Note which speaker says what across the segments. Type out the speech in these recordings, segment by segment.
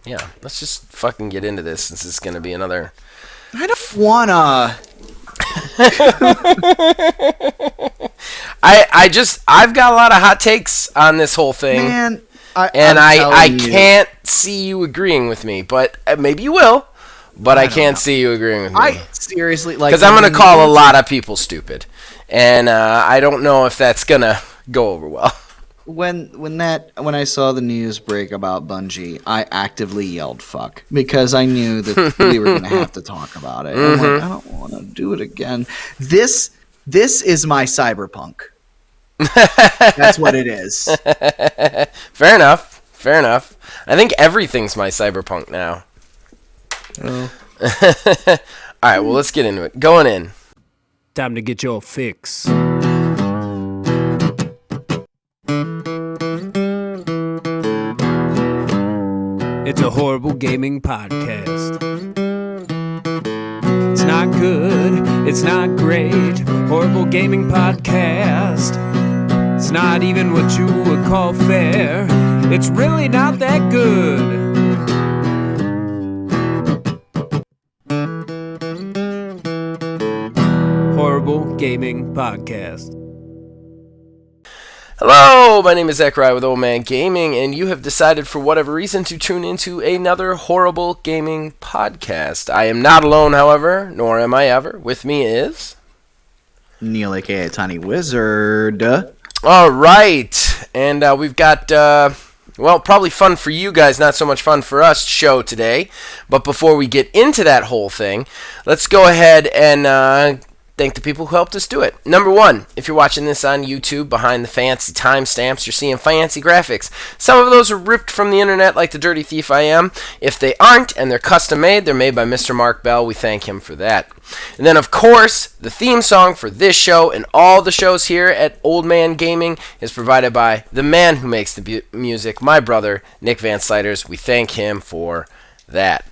Speaker 1: Yeah, let's just fucking get into this since it's going to be another...
Speaker 2: I don't wanna...
Speaker 1: I've got a lot of hot takes on this whole thing.
Speaker 2: Man,
Speaker 1: I can't see you agreeing with me, but maybe you will. But I can't see you agreeing with me.
Speaker 2: I seriously, like...
Speaker 1: Because I'm going to call a lot of people stupid. And I don't know if that's going to go over well.
Speaker 2: When I saw the news break about Bungie, I actively yelled "fuck" because I knew that we were going to have to talk about it. I'm like, I don't want to do it again. This is my Cyberpunk. That's what it is.
Speaker 1: Fair enough. I think everything's my Cyberpunk now.
Speaker 2: Oh.
Speaker 1: All right, well, let's get into it. Going in.
Speaker 3: Time to get your fix. It's a horrible gaming podcast. It's not good, it's not great. Horrible gaming podcast. It's not even what you would call fair. It's really not that good. Horrible Gaming Podcast.
Speaker 1: Hello, my name is Zachariah with Old Man Gaming, and you have decided for whatever reason to tune into another horrible gaming podcast. I am not alone, however, nor am I ever. With me is...
Speaker 2: Neil, aka Tiny Wizard.
Speaker 1: All right, and we've got, probably fun for you guys, not so much fun for us show today. But before we get into that whole thing, let's go ahead and... thank the people who helped us do it. Number one, if you're watching this on YouTube, behind the fancy timestamps, you're seeing fancy graphics. Some of those are ripped from the internet like the dirty thief I am. If they aren't, and they're custom made, they're made by Mr. Mark Bell. We thank him for that. And then, of course, the theme song for this show and all the shows here at Old Man Gaming is provided by the man who makes the music, my brother, Nick Van Sliders. We thank him for that.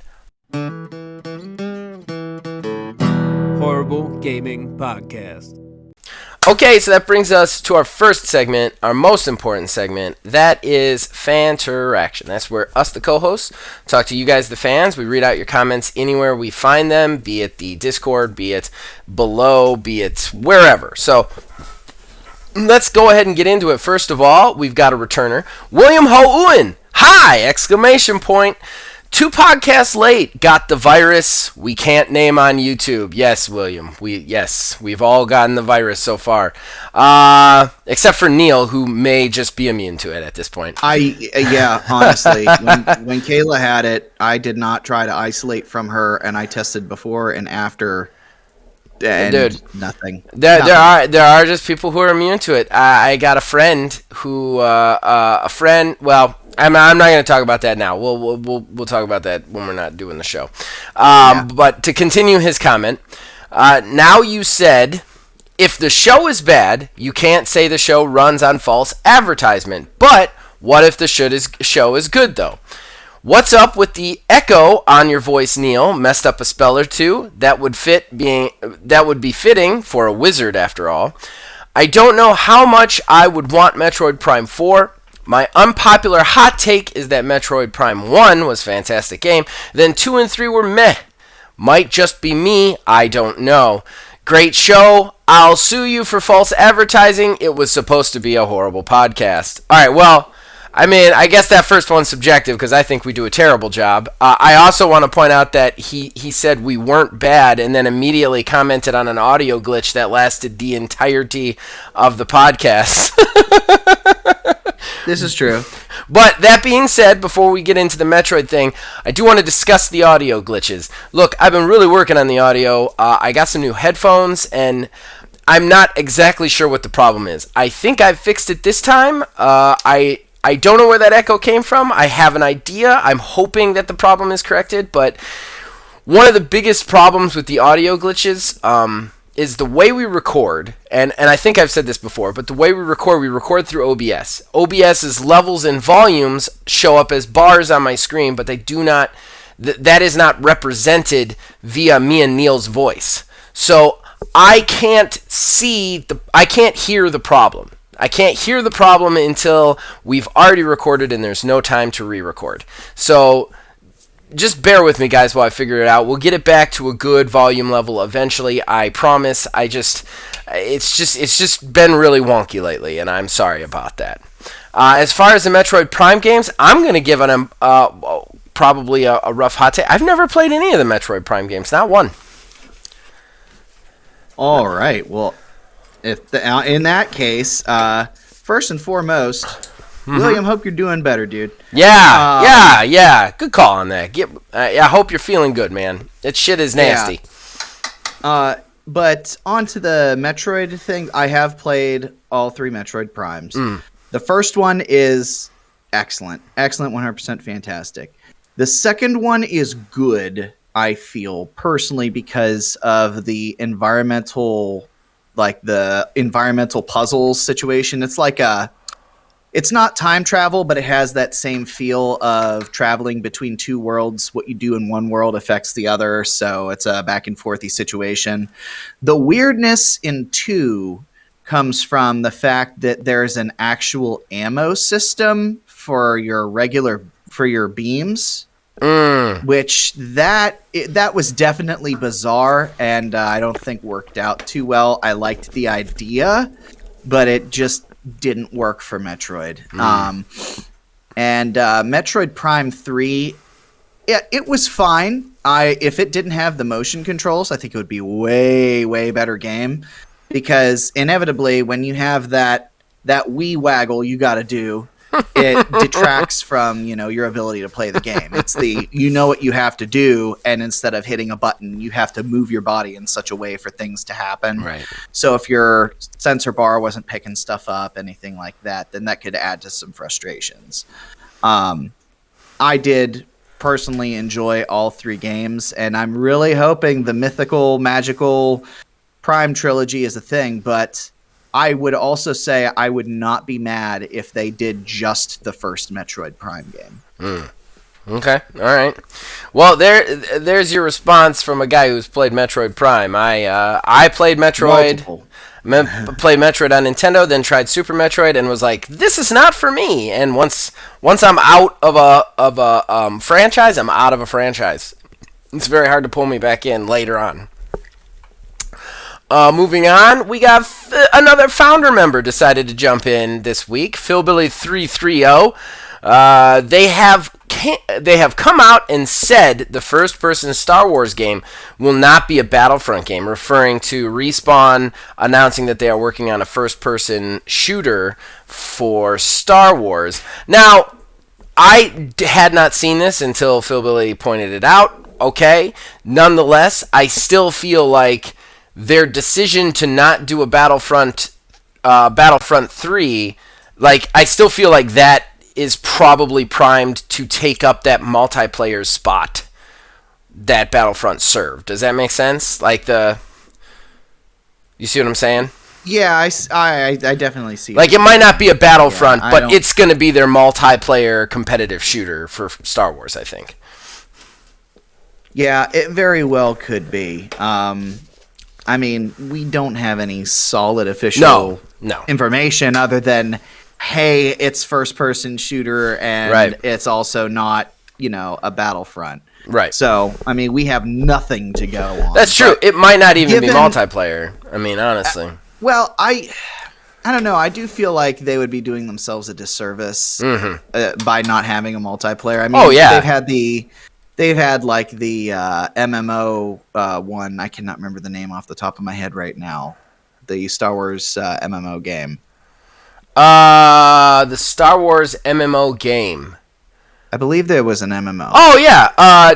Speaker 3: Horrible Gaming Podcast.
Speaker 1: Okay, so that brings us to our first segment, our most important segment. That is Fanteraction. That's where us, the co-hosts, talk to you guys, the fans. We read out your comments anywhere we find them, be it the Discord, be it below, be it wherever. So let's go ahead and get into it. First of all, we've got a returner, William Ho'uin. Hi! Exclamation point. 2 podcasts late, got the virus we can't name on YouTube. Yes, William. We've all gotten the virus so far. Except for Neil, who may just be immune to it at this point.
Speaker 2: Yeah, honestly. when Kayla had it, I did not try to isolate from her, and I tested before and after. And
Speaker 1: dude,
Speaker 2: nothing.
Speaker 1: There are just people who are immune to it. I got a friend who, I'm not going to talk about that now. We'll talk about that when we're not doing the show. But to continue his comment, now you said, if the show is bad, you can't say the show runs on false advertisement. But what if the show is good, though? What's up with the echo on your voice, Neil? Messed up a spell or two. That would be fitting for a wizard, after all. I don't know how much I would want Metroid Prime 4. My unpopular hot take is that Metroid Prime 1 was a fantastic game. Then 2 and 3 were meh. Might just be me. I don't know. Great show. I'll sue you for false advertising. It was supposed to be a horrible podcast. All right, well... I mean, I guess that first one's subjective because I think we do a terrible job. I also want to point out that he said we weren't bad and then immediately commented on an audio glitch that lasted the entirety of the podcast.
Speaker 2: This is true.
Speaker 1: But that being said, before we get into the Metroid thing, I do want to discuss the audio glitches. Look, I've been really working on the audio. I got some new headphones, and I'm not exactly sure what the problem is. I think I've fixed it this time. I don't know where that echo came from. I have an idea. I'm hoping that the problem is corrected, but one of the biggest problems with the audio glitches is the way we record, and I think I've said this before, but the way we record through OBS. OBS's levels and volumes show up as bars on my screen, but they do not, that is not represented via me and Neil's voice. So I can't hear the problem. I can't hear the problem until we've already recorded and there's no time to re-record. So just bear with me, guys, while I figure it out. We'll get it back to a good volume level eventually. I promise. It's just been really wonky lately, and I'm sorry about that. As far as the Metroid Prime games, I'm going to give them probably a rough hot take. I've never played any of the Metroid Prime games, not one.
Speaker 2: All right. Well, in that case, first and foremost, William, hope you're doing better, dude.
Speaker 1: Yeah. Good call on that. I hope you're feeling good, man. That shit is nasty.
Speaker 2: Yeah. But on to the Metroid thing. I have played all 3 Metroid Primes. The first one is excellent. Excellent, 100% fantastic. The second one is good, I feel, personally, because of the environmental puzzles situation. It's not time travel, but it has that same feel of traveling between 2 worlds. What you do in one world affects the other, so it's a back and forthy situation. The weirdness in 2 comes from the fact that there's an actual ammo system for your beams, which that was definitely bizarre, and I don't think worked out too well. I liked the idea, but it just didn't work for Metroid. And Metroid Prime 3, it was fine. If it didn't have the motion controls, I think it would be way, way better game. Because inevitably, when you have that wee waggle you got to do, it detracts from your ability to play the game. It's what you have to do, and instead of hitting a button, you have to move your body in such a way for things to happen.
Speaker 1: Right.
Speaker 2: So if your sensor bar wasn't picking stuff up, anything like that, then that could add to some frustrations. I did personally enjoy all 3 games, and I'm really hoping the mythical, magical Prime trilogy is a thing, but I would also say I would not be mad if they did just the first Metroid Prime game.
Speaker 1: Okay, all right. Well, there's your response from a guy who's played Metroid Prime. I played Metroid. Played Metroid on Nintendo, then tried Super Metroid, and was like, "This is not for me." And once I'm out of a franchise, I'm out of a franchise. It's very hard to pull me back in later on. Moving on, we got another founder member decided to jump in this week, Philbilly330. They have come out and said the first-person Star Wars game will not be a Battlefront game, referring to Respawn announcing that they are working on a first-person shooter for Star Wars. Now, I had not seen this until Philbilly pointed it out. Okay, nonetheless, I still feel like their decision to not do a Battlefront 3, I still feel like that is probably primed to take up that multiplayer spot that Battlefront served. Does that make sense? You see what I'm saying?
Speaker 2: Yeah, I definitely see.
Speaker 1: It might not be a Battlefront, but it's going to be their multiplayer competitive shooter for Star Wars, I think.
Speaker 2: Yeah, it very well could be. We don't have any solid official information other than, hey, it's first-person shooter, and it's also not, a Battlefront.
Speaker 1: Right.
Speaker 2: So, we have nothing to go on.
Speaker 1: That's true. It might not even be multiplayer. Honestly.
Speaker 2: I don't know. I do feel like they would be doing themselves a disservice by not having a multiplayer. They've had the MMO one. I cannot remember the name off the top of my head right now. The Star Wars MMO game.
Speaker 1: The Star Wars MMO game.
Speaker 2: I believe there was an MMO.
Speaker 1: Oh yeah,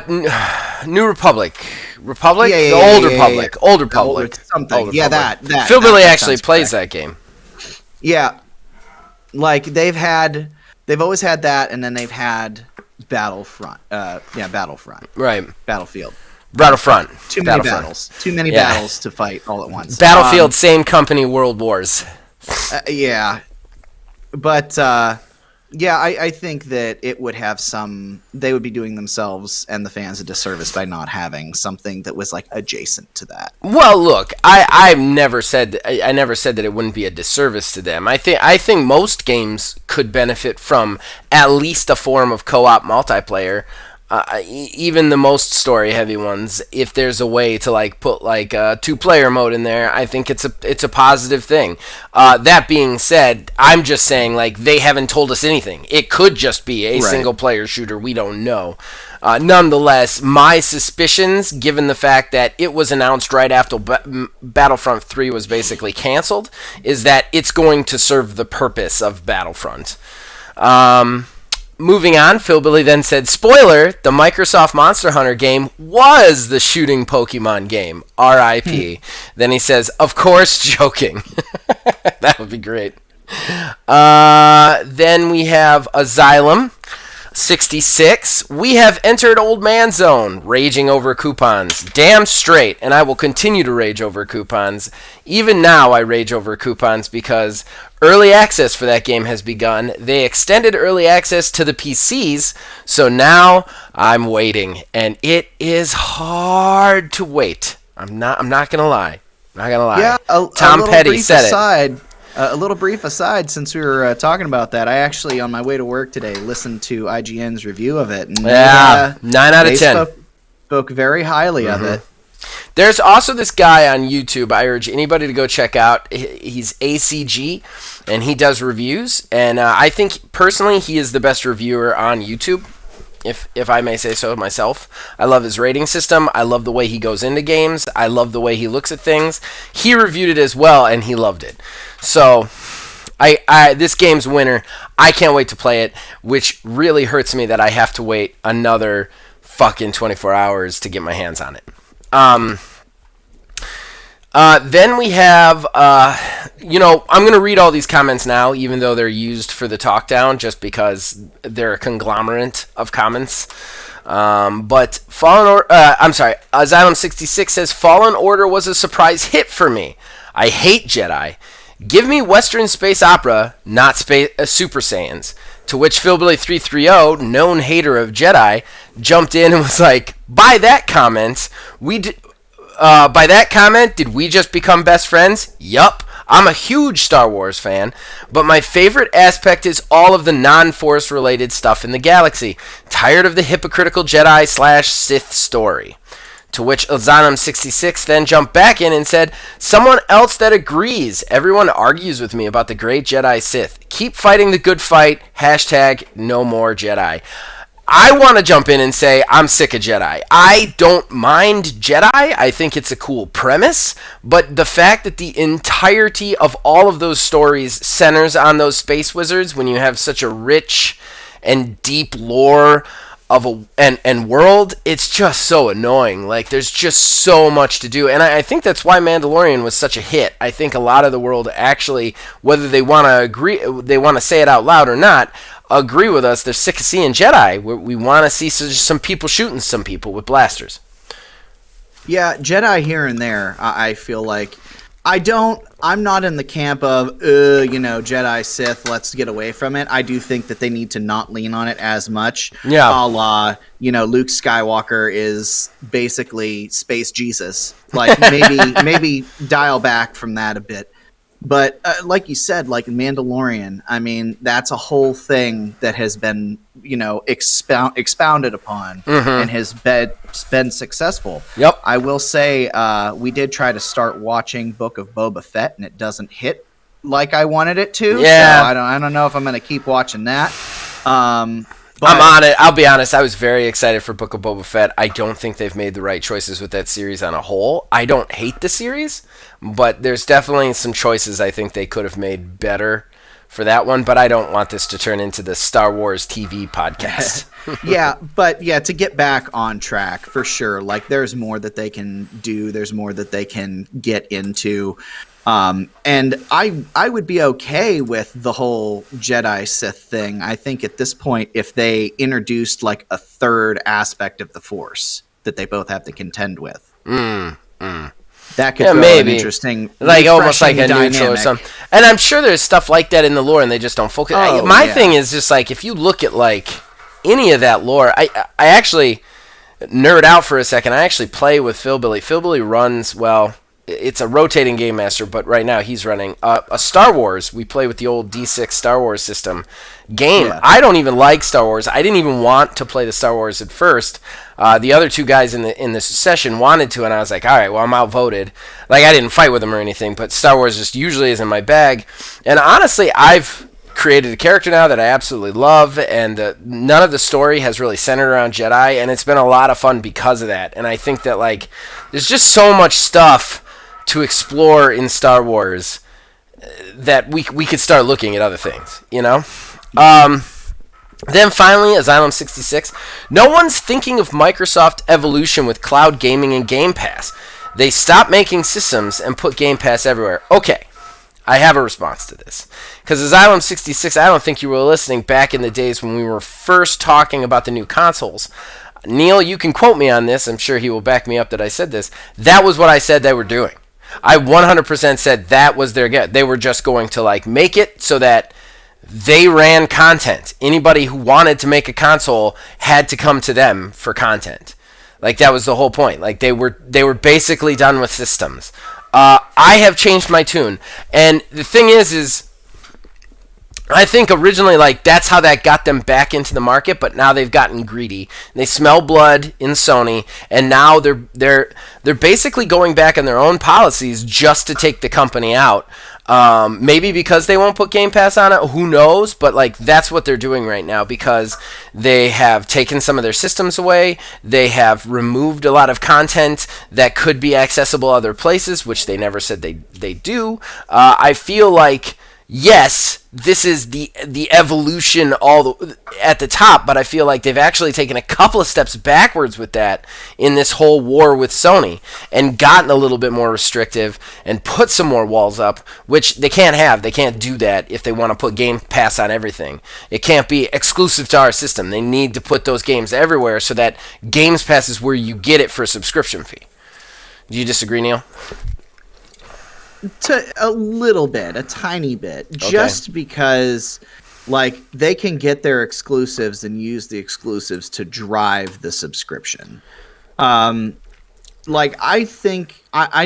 Speaker 1: New Republic. Republic?
Speaker 2: Yeah,
Speaker 1: the Old Republic. Yeah. Old Republic.
Speaker 2: Something.
Speaker 1: Old
Speaker 2: yeah,
Speaker 1: Republic.
Speaker 2: that.
Speaker 1: Philbilly actually plays that game.
Speaker 2: Yeah, they've always had that, and then they've had Battlefront. Battlefront.
Speaker 1: Right.
Speaker 2: Battlefield.
Speaker 1: Battlefront.
Speaker 2: Too many battles. Too many battles to fight all at once.
Speaker 1: Battlefield, same company, World Wars.
Speaker 2: Yeah. But, I think that it would have they would be doing themselves and the fans a disservice by not having something that was adjacent to that.
Speaker 1: Well, look, I never said that it wouldn't be a disservice to them. I think most games could benefit from at least a form of co-op multiplayer. even the most story heavy ones, if there's a way to like put like a 2-player mode in there, I think it's a positive thing. That being said, I'm just saying like they haven't told us anything. It could just be a single player shooter. We don't know. Nonetheless, my suspicions, given the fact that it was announced right after Battlefront 3 was basically canceled, is that it's going to serve the purpose of Battlefront. Moving on, Philbilly then said, spoiler, the Microsoft Monster Hunter game was the shooting Pokemon game. R.I.P. Then he says, of course, joking. That would be great. Then we have Asylum 66. We have entered Old Man Zone, raging over coupons. Damn straight, and I will continue to rage over coupons. Even now I rage over coupons because early access for that game has begun. They extended early access to the PCs, so now I'm waiting, and it is hard to wait. I'm not gonna lie.
Speaker 2: Yeah,
Speaker 1: Tom Petty said it.
Speaker 2: A little brief aside, since we were talking about that, I actually, on my way to work today, listened to IGN's review of it. And
Speaker 1: 9 out of 10.
Speaker 2: Spoke very highly of it.
Speaker 1: There's also this guy on YouTube I urge anybody to go check out. He's ACG, and he does reviews. And I think, personally, he is the best reviewer on YouTube, if I may say so myself. I love his rating system. I love the way he goes into games. I love the way he looks at things. He reviewed it as well, and he loved it. So, this game's winner. I can't wait to play it, which really hurts me that I have to wait another fucking 24 hours to get my hands on it. Then we have, I'm going to read all these comments now, even though they're used for the talk down, just because they're a conglomerate of comments. But Asylum 66 says, Fallen Order was a surprise hit for me. I hate Jedi. Give me Western space opera, not Super Saiyans. To which Philbilly 330, known hater of Jedi, jumped in and was like, by that comment, did we just become best friends? Yup. I'm a huge Star Wars fan, but my favorite aspect is all of the non-Force related stuff in the galaxy. Tired of the hypocritical Jedi/Sith story. To which Asylum 66 then jumped back in and said, someone else that agrees. Everyone argues with me about the great Jedi Sith. Keep fighting the good fight. # no more Jedi. I want to jump in and say I'm sick of Jedi. I don't mind Jedi. I think it's a cool premise. But the fact that the entirety of all of those stories centers on those space wizards when you have such a rich and deep lore and world, it's just so annoying. Like, there's just so much to do, and I think that's why Mandalorian was such a hit. I think a lot of the world actually, whether they want to agree, they want to say it out loud or not, agree with us. They're sick of seeing Jedi. We want to see some people shooting some people with blasters.
Speaker 2: Yeah, Jedi here and there. I feel like I'm not in the camp of, Jedi Sith, let's get away from it. I do think that they need to not lean on it as much.
Speaker 1: Yeah.
Speaker 2: A la, Luke Skywalker is basically Space Jesus. Like, maybe dial back from that a bit. But like you said, like Mandalorian, I mean, that's a whole thing that has been, expounded upon and has been successful.
Speaker 1: Yep.
Speaker 2: I will say we did try to start watching Book of Boba Fett, and it doesn't hit like I wanted it to.
Speaker 1: Yeah.
Speaker 2: So I don't know if I'm going to keep watching that.
Speaker 1: I'm on it. I'll be honest. I was very excited for Book of Boba Fett. I don't think they've made the right choices with that series on a whole. I don't hate the series, but there's definitely some choices I think they could have made better for that one. But I don't want this to turn into the Star Wars TV podcast.
Speaker 2: To get back on track, for sure. Like, there's more that they can do. There's more that they can get into. And I would be okay with the whole Jedi Sith thing. I think at this point, if they introduced like a third aspect of the Force that they both have to contend with, that could be an interesting,
Speaker 1: like almost like a neutral or something. And I'm sure there's stuff like that in the lore, and they just don't focus. My thing is just like, if you look at like any of that lore, I actually nerd out for a second. I actually play with Philbilly. Philbilly runs, well, it's a rotating game master, but right now he's running a Star Wars. We play with the old D6 Star Wars system game.
Speaker 2: Yeah.
Speaker 1: I don't even like Star Wars. I didn't even want to play the Star Wars at first. The other two guys in this session wanted to, and I was like, all right, well, I'm outvoted. Like, I didn't fight with them or anything, but Star Wars just usually is in my bag. And honestly, I've created a character now that I absolutely love, and none of the story has really centered around Jedi, and it's been a lot of fun because of that. And I think that, like, there's just so much stuff to explore in Star Wars that we could start looking at other things, you know? Then finally, Asylum 66. No one's thinking of Microsoft evolution with cloud gaming and Game Pass. They stopped making systems and put Game Pass everywhere. Okay. I have a response to this. Because Asylum 66, I don't think you were listening back in the days when we were first talking about the new consoles. Neil, you can quote me on this. I'm sure he will back me up that I said this. That was what I said they were doing. I 100% said that was their get. They were just going to like make it so that they ran content. Anybody who wanted to make a console had to come to them for content. Like, that was the whole point. Like, they were basically done with systems. I have changed my tune, and the thing is I think originally, like, that's how that got them back into the market, but now they've gotten greedy. They smell blood in Sony, and now they're basically going back on their own policies just to take the company out. Maybe because they won't put Game Pass on it, who knows? But like, that's what they're doing right now, because they have taken some of their systems away. They have removed a lot of content that could be accessible other places, which they never said they do. I feel like, yes, this is the evolution at the top, but I feel like they've actually taken a couple of steps backwards with that in this whole war with Sony, and gotten a little bit more restrictive and put some more walls up, which they can't have. They can't do that if they want to put Game Pass on everything. It can't be exclusive to our system. They need to put those games everywhere so that Games Pass is where you get it for a subscription fee. Do you disagree, Neil?
Speaker 2: To a little bit, a tiny bit,
Speaker 1: Okay.
Speaker 2: just because, like, they can get their exclusives and use the exclusives to drive the subscription. Like, I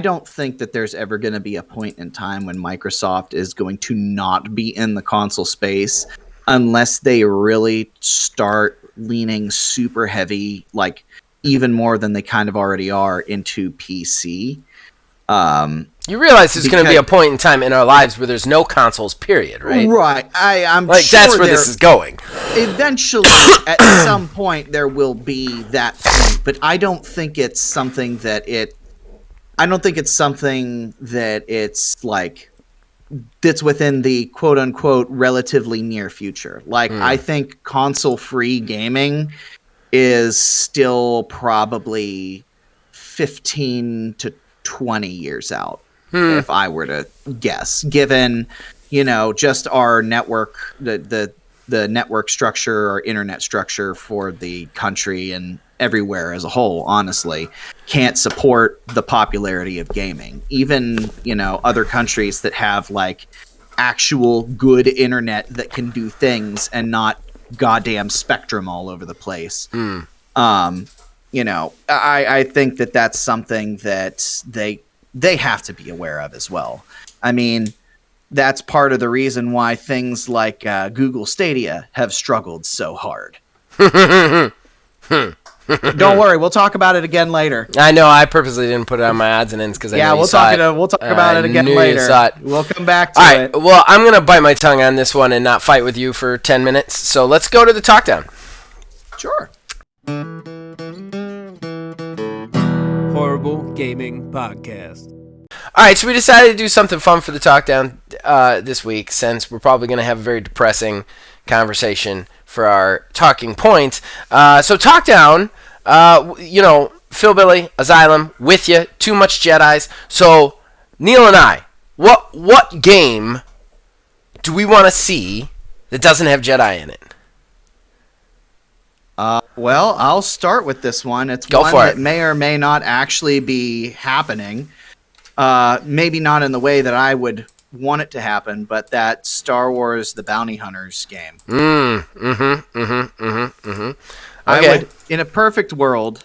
Speaker 2: don't think that there's ever going to be a point in time when Microsoft is going to not be in the console space unless they really start leaning super heavy, like, even more than they kind of already are, into PC.
Speaker 1: You realize there's going to be a point in time in our lives where there's no consoles, period, right?
Speaker 2: Right. I'm
Speaker 1: like,
Speaker 2: sure
Speaker 1: that's where this is going.
Speaker 2: Eventually, at some point, there will be that point, but I don't think it's something that it's like that's within the quote unquote relatively near future. Like, I think console-free gaming is still probably 15 to 20 years out. If I were to guess, given, just our network, the network structure or internet structure for the country and everywhere as a whole, honestly, can't support the popularity of gaming. Even, other countries that have like actual good internet that can do things and not goddamn Spectrum all over the place. I think that that's something that they have to be aware of as well. I mean, that's part of the reason why things like Google Stadia have struggled so hard. Don't worry, we'll talk about it again later.
Speaker 1: I know, I purposely didn't put it on my odds and ends because I know
Speaker 2: we'll talk about it again later. We'll come back to it.
Speaker 1: All right, well, I'm going to bite my tongue on this one and not fight with you for 10 minutes. So let's go to the talk down.
Speaker 2: Sure.
Speaker 3: Horrible Gaming Podcast.
Speaker 1: All right, so we decided to do something fun for the talk down this week, since we're probably going to have a very depressing conversation for our talking point. So talk down, Phil Billy, Asylum, with you, Too Much Jedis. So Neil and I, what game do we want to see that doesn't have Jedi in it?
Speaker 2: Well, I'll start with this one. It's
Speaker 1: Go
Speaker 2: one
Speaker 1: for
Speaker 2: that
Speaker 1: it.
Speaker 2: may or may not actually be happening. Maybe not in the way that I would want it to happen, but that Star Wars The Bounty Hunters game.
Speaker 1: Okay.
Speaker 2: In a perfect world,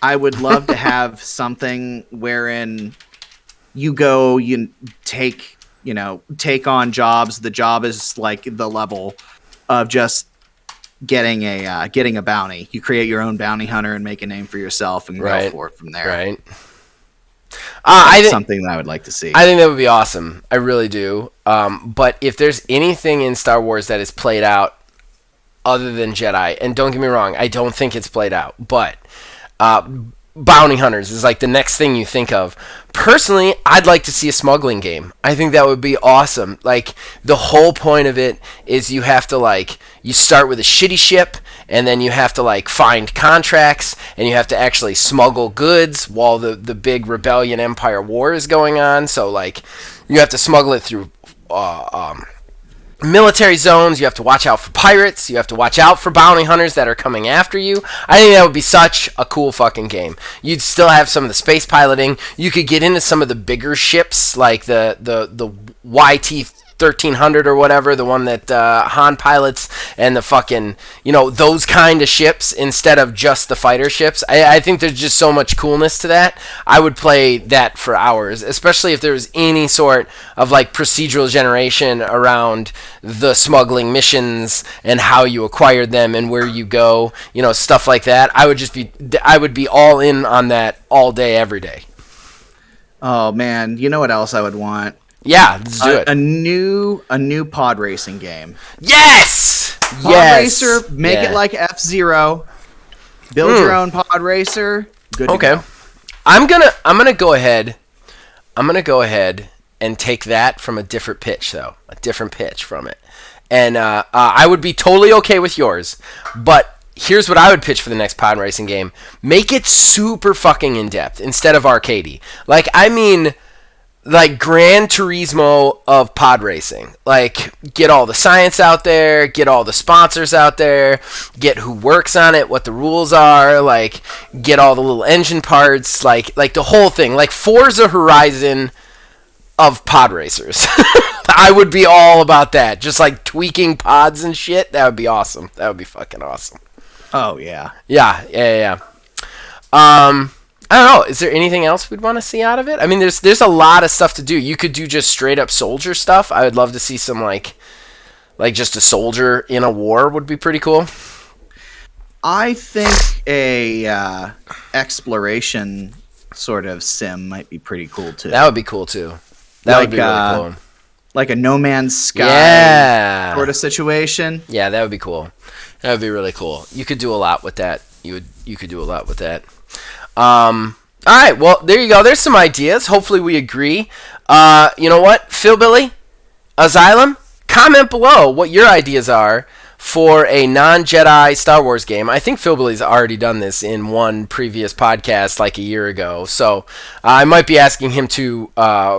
Speaker 2: I would love to have something wherein you go, you take on jobs. The job is like the level of just getting a bounty. You create your own bounty hunter and make a name for yourself and go for it from there.
Speaker 1: Right.
Speaker 2: Something that I would like to see.
Speaker 1: I think that would be awesome. I really do. But if there's anything in Star Wars that is played out other than Jedi, and don't get me wrong, I don't think it's played out, but bounty hunters is like the next thing you think of. Personally, I'd like to see a smuggling game. I think that would be awesome. Like, the whole point of it is you have to, you start with a shitty ship, and then you have to, find contracts, and you have to actually smuggle goods while the big Rebellion Empire war is going on. So, you have to smuggle it through military zones. You have to watch out for pirates. You have to watch out for bounty hunters that are coming after you. I think that would be such a cool fucking game. You'd still have some of the space piloting. You could get into some of the bigger ships, like the YT 1300 or whatever, the one that Han pilots, and the fucking, those kind of ships instead of just the fighter ships. I think there's just so much coolness to that. I would play that for hours, especially if there was any sort of procedural generation around the smuggling missions and how you acquired them and where you go, stuff like that. I would be all in on that all day, every day.
Speaker 2: Oh man, you know what else I would want?
Speaker 1: Yeah, let's do it.
Speaker 2: A new pod racing game.
Speaker 1: Yes!
Speaker 2: Pod racer, make it like F-Zero. Build your own pod racer. Good to go.
Speaker 1: I'm gonna go ahead. And take that from a different pitch, though. A different pitch from it. And I would be totally okay with yours, but here's what I would pitch for the next pod racing game. Make it super fucking in-depth instead of arcadey. Gran Turismo of pod racing. Get all the science out there, get all the sponsors out there, get who works on it, what the rules are, get all the little engine parts, the whole thing. Forza Horizon of pod racers. I would be all about that. Just tweaking pods and shit. That would be awesome. That would be fucking awesome.
Speaker 2: Oh, yeah.
Speaker 1: Yeah. I don't know. Is there anything else we'd want to see out of it? I mean, there's a lot of stuff to do. You could do just straight up soldier stuff. I would love to see some just a soldier in a war would be pretty cool.
Speaker 2: I think a exploration sort of sim might be pretty cool too.
Speaker 1: That would be cool too. That would be really cool.
Speaker 2: Like a No Man's Sky sort of situation.
Speaker 1: Yeah, that would be cool. That would be really cool. You could do a lot with that. You could do a lot with that. All right, well, there you go. There's some ideas. Hopefully we agree. You know what? Philbilly, Asylum, comment below what your ideas are for a non-Jedi Star Wars game. I think Philbilly's already done this in one previous podcast a year ago, so I might be asking him to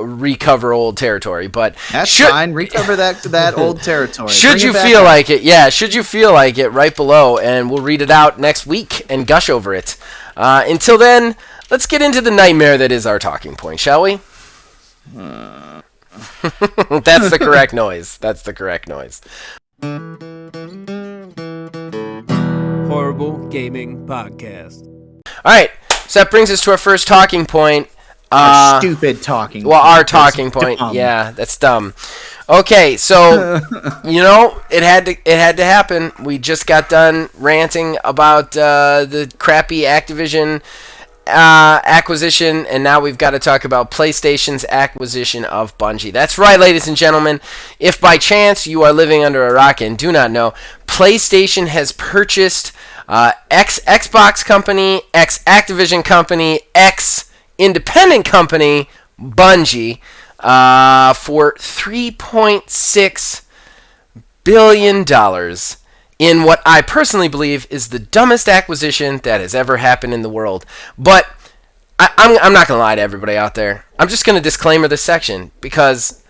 Speaker 1: recover old territory. But
Speaker 2: that's fine. Recover that old territory.
Speaker 1: Should you feel like it? Yeah, should you feel like it? Right below, and we'll read it out next week and gush over it. Until then, let's get into the nightmare that is our talking point, shall we? That's the correct noise. That's the correct noise.
Speaker 3: Horrible Gaming Podcast.
Speaker 1: All right, so that brings us to our first talking point.
Speaker 2: Our stupid talking.
Speaker 1: Well, our talking point. Dumb. Yeah, that's dumb. Okay, so it had to happen. We just got done ranting about the crappy Activision acquisition, and now we've got to talk about PlayStation's acquisition of Bungie. That's right, ladies and gentlemen. If by chance you are living under a rock and do not know, PlayStation has purchased Xbox company, Activision company, independent company, Bungie, for $3.6 billion in what I personally believe is the dumbest acquisition that has ever happened in the world. But I'm not going to lie to everybody out there. I'm just going to disclaimer this section because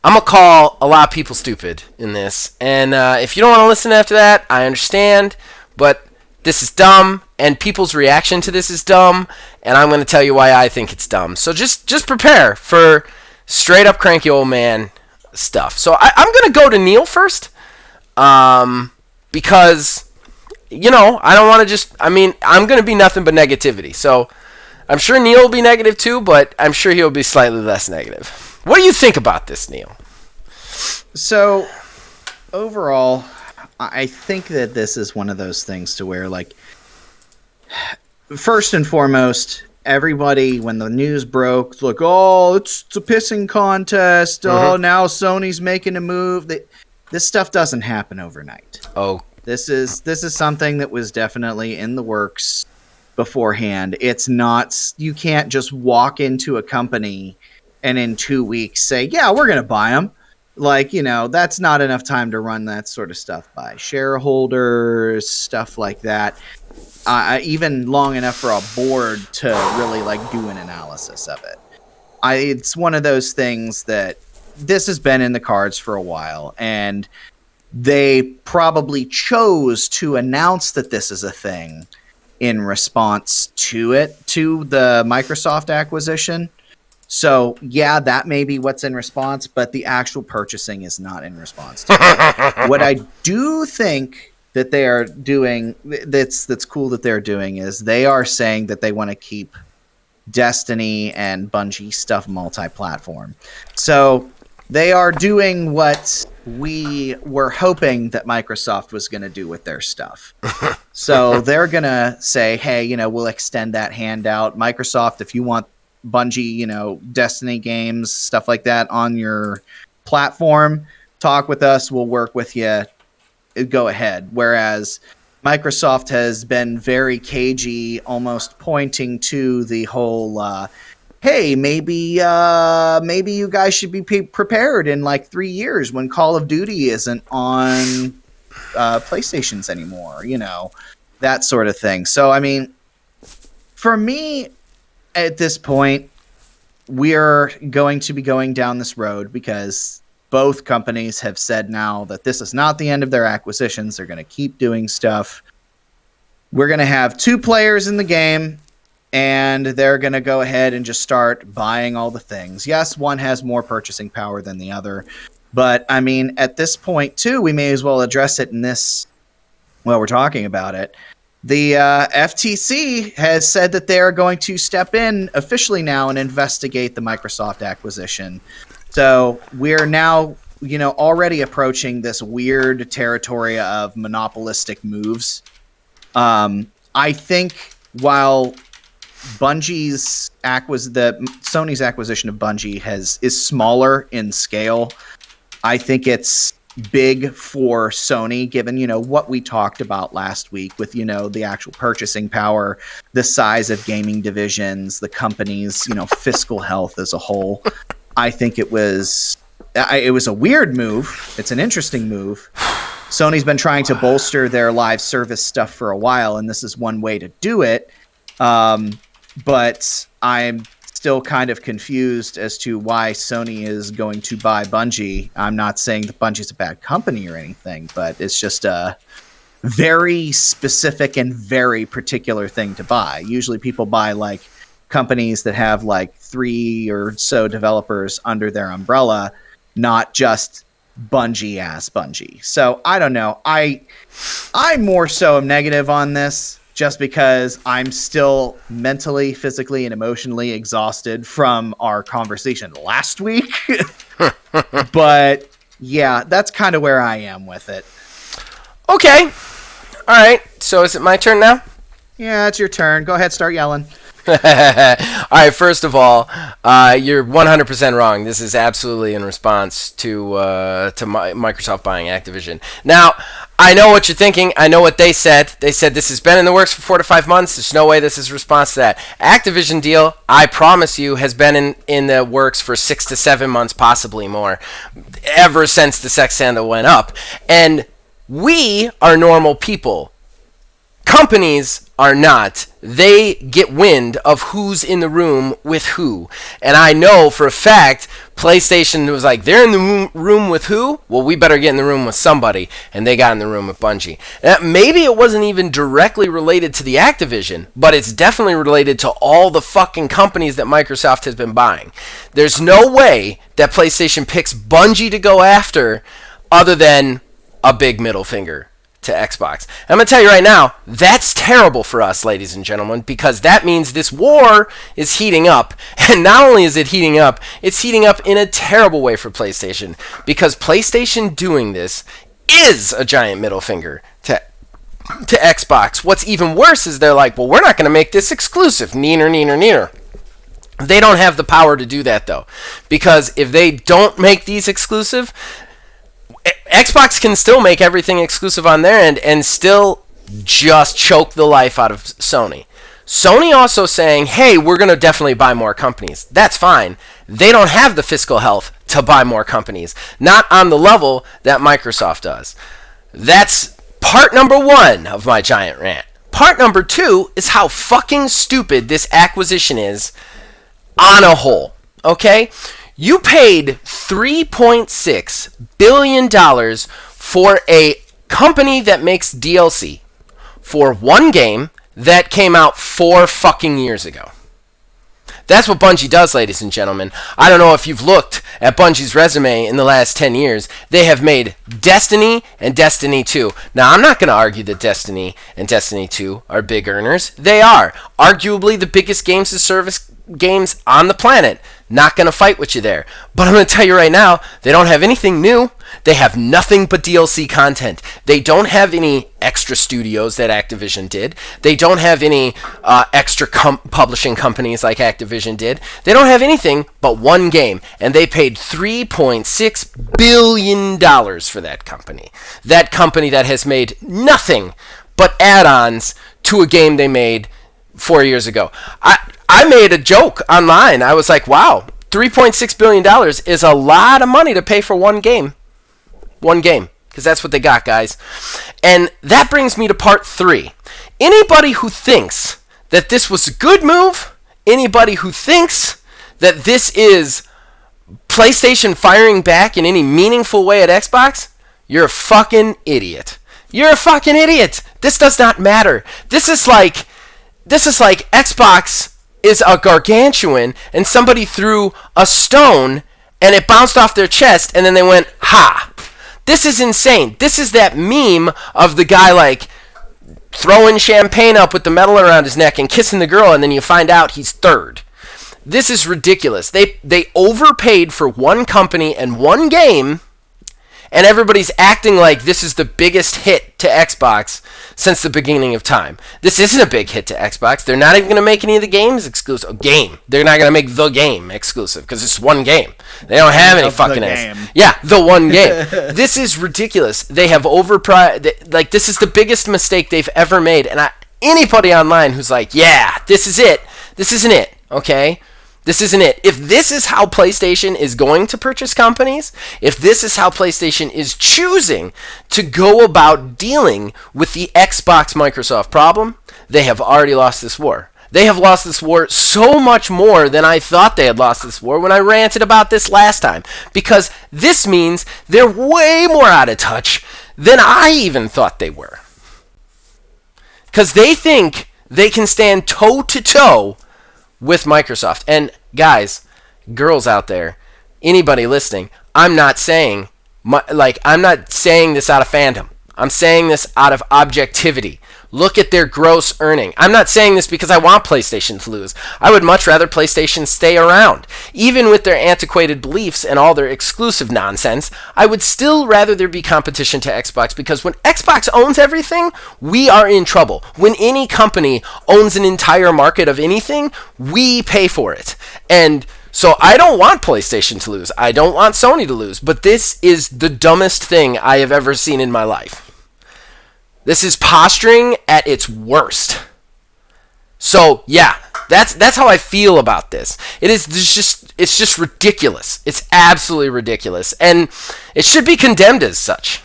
Speaker 1: I'm going to call a lot of people stupid in this. And if you don't want to listen after that, I understand. But this is dumb, and people's reaction to this is dumb, and I'm going to tell you why I think it's dumb. So just prepare for straight up cranky old man stuff. So I'm going to go to Neil first. Because, I don't want to I'm going to be nothing but negativity. So I'm sure Neil will be negative too, but I'm sure he'll be slightly less negative. What do you think about this, Neil?
Speaker 2: So, overall, I think that this is one of those things to where, like, first and foremost, everybody, when the news broke, it's like, oh, it's a pissing contest. Oh, now Sony's making a move. This stuff doesn't happen overnight.
Speaker 1: Oh.
Speaker 2: This is something that was definitely in the works beforehand. It's not, you can't just walk into a company and in 2 weeks say, yeah, we're going to buy them. Like, you know, that's not enough time to run that sort of stuff by shareholders, stuff like that. Even long enough for a board to really like do an analysis of it. It's one of those things that this has been in the cards for a while, and they probably chose to announce that this is a thing in response to the Microsoft acquisition. So, yeah, that may be what's in response, but the actual purchasing is not in response to it. What I do think that they are doing, that's cool that they're doing, is they are saying that they want to keep Destiny and Bungie stuff multi-platform. So they are doing what we were hoping that Microsoft was going to do with their stuff. So they're going to say, hey, you know, we'll extend that hand out. Microsoft, if you want Bungie, you know, Destiny games, stuff like that on your platform, talk with us. We'll work with you. Go ahead. Whereas Microsoft has been very cagey, almost pointing to the whole, hey, maybe you guys should be prepared in like 3 years when Call of Duty isn't on PlayStations anymore, you know, that sort of thing. So, I mean, for me, at this point, we're going to be going down this road because both companies have said now that this is not the end of their acquisitions. They're going to keep doing stuff. We're going to have 2 players in the game, and they're going to go ahead and just start buying all the things. Yes, one has more purchasing power than the other. But, I mean, at this point, too, we may as well address it in this while we're talking about it. The FTC has said that they are going to step in officially now and investigate the Microsoft acquisition. So we're now, you know, already approaching this weird territory of monopolistic moves. I think while Bungie's Sony's acquisition of Bungie is smaller in scale, I think it's big for Sony, given, you know, what we talked about last week with, you know, the actual purchasing power, the size of gaming divisions, the company's, you know, fiscal health as a whole. I think it was a weird move. It's an interesting move. Sony's been trying to bolster their live service stuff for a while, and this is one way to do it. But I'm still kind of confused as to why Sony is going to buy Bungie. I'm not saying that Bungie's a bad company or anything, but it's just a very specific and very particular thing to buy. Usually people buy like companies that have like 3 or so developers under their umbrella, not just Bungie. So I don't know. I more so am negative on this, just because I'm still mentally, physically, and emotionally exhausted from our conversation last week. But yeah, that's kind of where I am with it. Okay.
Speaker 1: All right. So is it my turn now?
Speaker 2: Yeah, it's your turn. Go ahead, start yelling.
Speaker 1: All right, first of all, you're 100% wrong. This is absolutely in response to Microsoft buying Activision. Now, I know what you're thinking. I know what they said. They said this has been in the works for 4 to 5 months. There's no way this is a response to that. Activision deal, I promise you, has been in the works for 6 to 7 months, possibly more, ever since the sex scandal went up. And we are normal people. Companies are not. They get wind of who's in the room with who. And I know for a fact PlayStation was like, they're in the room with who? Well, we better get in the room with somebody. And they got in the room with Bungie. Maybe it wasn't even directly related to the Activision, but it's definitely related to all the fucking companies that Microsoft has been buying. There's no way that PlayStation picks Bungie to go after other than a big middle finger to Xbox. I'm going to tell you right now, that's terrible for us, ladies and gentlemen, because that means this war is heating up. And not only is it heating up, it's heating up in a terrible way for PlayStation, because PlayStation doing this is a giant middle finger to Xbox. What's even worse is they're like, well, we're not going to make this exclusive. Neener. They don't have the power to do that, though, because if they don't make these exclusive, Xbox can still make everything exclusive on their end and still just choke the life out of Sony. Sony also saying, hey, we're going to definitely buy more companies. That's fine. They don't have the fiscal health to buy more companies. Not on the level that Microsoft does. That's part number one of my giant rant. Part number two is how fucking stupid this acquisition is on a whole. Okay? You paid $3.6 billion for a company that makes DLC for one game that came out 4 fucking years ago. That's what Bungie does, ladies and gentlemen. I don't know if you've looked at Bungie's resume in the last 10 years. They have made Destiny and Destiny 2. Now, I'm not going to argue that Destiny and Destiny 2 are big earners. They are. Arguably the biggest games as service games on the planet. Not going to fight with you there. But I'm going to tell you right now, they don't have anything new. They have nothing but DLC content. They don't have any extra studios that Activision did. They don't have any extra publishing companies like Activision did. They don't have anything but one game. And they paid $3.6 billion for that company. That company that has made nothing but add-ons to a game they made 4 years ago. I made a joke online. I was like, wow, $3.6 billion is a lot of money to pay for one game. One game. Because that's what they got, guys. And that brings me to part 3. Anybody who thinks that this was a good move, anybody who thinks that this is PlayStation firing back in any meaningful way at Xbox, you're a fucking idiot. You're a fucking idiot. This does not matter. This is like Xbox is a gargantuan and somebody threw a stone and it bounced off their chest and then they went, ha. This is insane. This is that meme of the guy like throwing champagne up with the medal around his neck and kissing the girl and then you find out he's third. This is ridiculous. They overpaid for one company and one game, and everybody's acting like this is the biggest hit to Xbox since the beginning of time. This isn't a big hit to Xbox. They're not even going to make any of the games exclusive. They're not going to make the game exclusive because it's one game. They don't have any fucking ass. Yeah, the one game. This is ridiculous. They have overpriced. Like, this is the biggest mistake they've ever made. And anybody online who's like, yeah, this is it. This isn't it. Okay? This isn't it. If this is how PlayStation is going to purchase companies, if this is how PlayStation is choosing to go about dealing with the Xbox-Microsoft problem, they have already lost this war. They have lost this war so much more than I thought they had lost this war when I ranted about this last time. Because this means they're way more out of touch than I even thought they were. Because they think they can stand toe-to-toe with Microsoft. And guys, girls out there, anybody listening, I'm not saying this out of fandom. I'm saying this out of objectivity. Look at their gross earning. I'm not saying this because I want PlayStation to lose. I would much rather PlayStation stay around. Even with their antiquated beliefs and all their exclusive nonsense, I would still rather there be competition to Xbox, because when Xbox owns everything, we are in trouble. When any company owns an entire market of anything, we pay for it. And so I don't want PlayStation to lose. I don't want Sony to lose. But this is the dumbest thing I have ever seen in my life. This is posturing at its worst. So, yeah, that's how I feel about this. It's just ridiculous. It's absolutely ridiculous. And it should be condemned as such.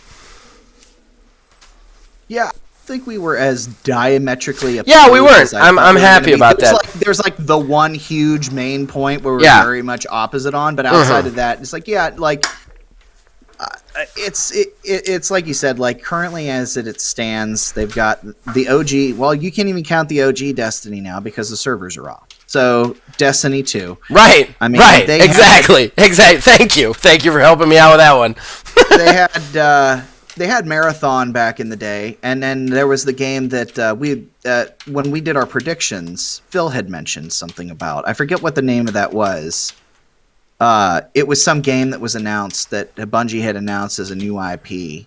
Speaker 2: Yeah, I think we were as diametrically opposed.
Speaker 1: Yeah, we weren't. I'm happy about that.
Speaker 2: There's like the one huge main point where we're very much opposite on, but outside of that, it's like, yeah, like... It's like you said, like currently as it stands, they've got the OG. Well, you can't even count the OG Destiny now because the servers are off. So Destiny 2.
Speaker 1: Right. I mean, right. Exactly. Thank you for helping me out with that one.
Speaker 2: They had they had Marathon back in the day, and then there was the game that when we did our predictions, Phil had mentioned something about. I forget what the name of that was. It was some game that was announced that Bungie had announced as a new IP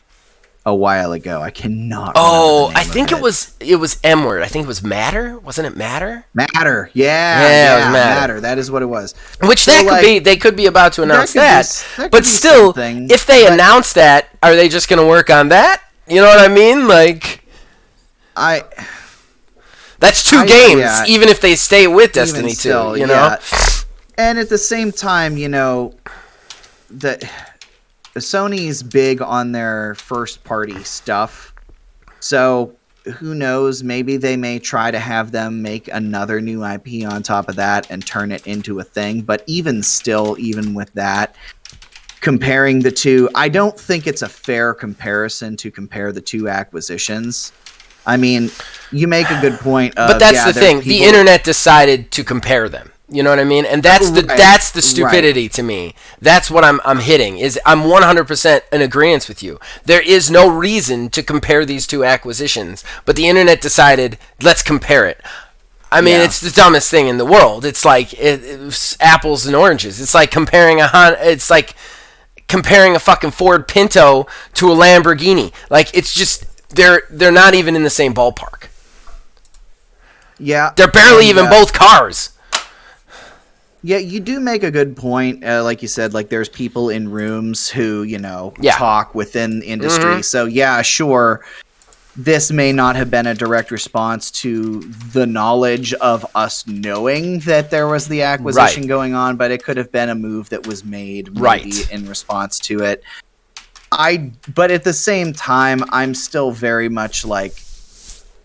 Speaker 2: a while ago. I cannot.
Speaker 1: I think it was M-word. I think it was Matter. Wasn't it Matter?
Speaker 2: Matter. Yeah,
Speaker 1: it was Matter.
Speaker 2: That is what it was.
Speaker 1: Which so, that could be. They could be about to announce that. But still, if they announce that, are they just going to work on that? You know what I mean? Like, that's two games. Yeah, even if they stay with Destiny 2, you know. Yeah.
Speaker 2: And at the same time, you know, Sony's big on their first-party stuff. So who knows? Maybe they may try to have them make another new IP on top of that and turn it into a thing. But even still, even with that, comparing the two, I don't think it's a fair comparison to compare the two acquisitions. I mean, you make a good point.
Speaker 1: But that's the thing. The internet decided to compare them. You know what I mean? And that's the stupidity to me. That's what I'm hitting. Is I'm 100% in agreement with you. There is no reason to compare these two acquisitions, but the internet decided, let's compare it. I mean, it's the dumbest thing in the world. It's like it's apples and oranges. It's like comparing a fucking Ford Pinto to a Lamborghini. Like, it's just they're not even in the same ballpark.
Speaker 2: Yeah.
Speaker 1: They're barely even both cars.
Speaker 2: Yeah, you do make a good point. Like you said, like there's people in rooms who, you know, talk within the industry. Mm-hmm. So, yeah, sure, this may not have been a direct response to the knowledge of us knowing that there was the acquisition going on, but it could have been a move that was made maybe in response to it. But at the same time, I'm still very much like,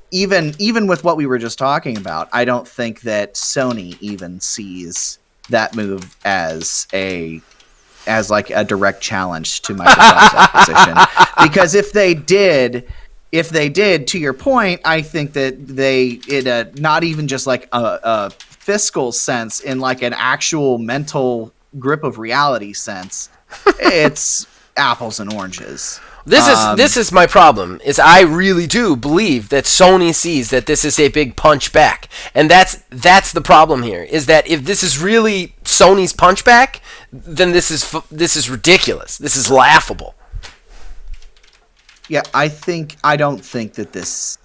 Speaker 2: even with what we were just talking about, I don't think that Sony even sees that move as like a direct challenge to Microsoft's acquisition. Because if they did, to your point, I think that not even just like a fiscal sense, in like an actual mental grip of reality sense, it's apples and oranges.
Speaker 1: This is my problem. Is I really do believe that Sony sees that this is a big punch back, and that's the problem here. Is that if this is really Sony's punch back, then this is ridiculous. This is laughable.
Speaker 2: Yeah, I think it is.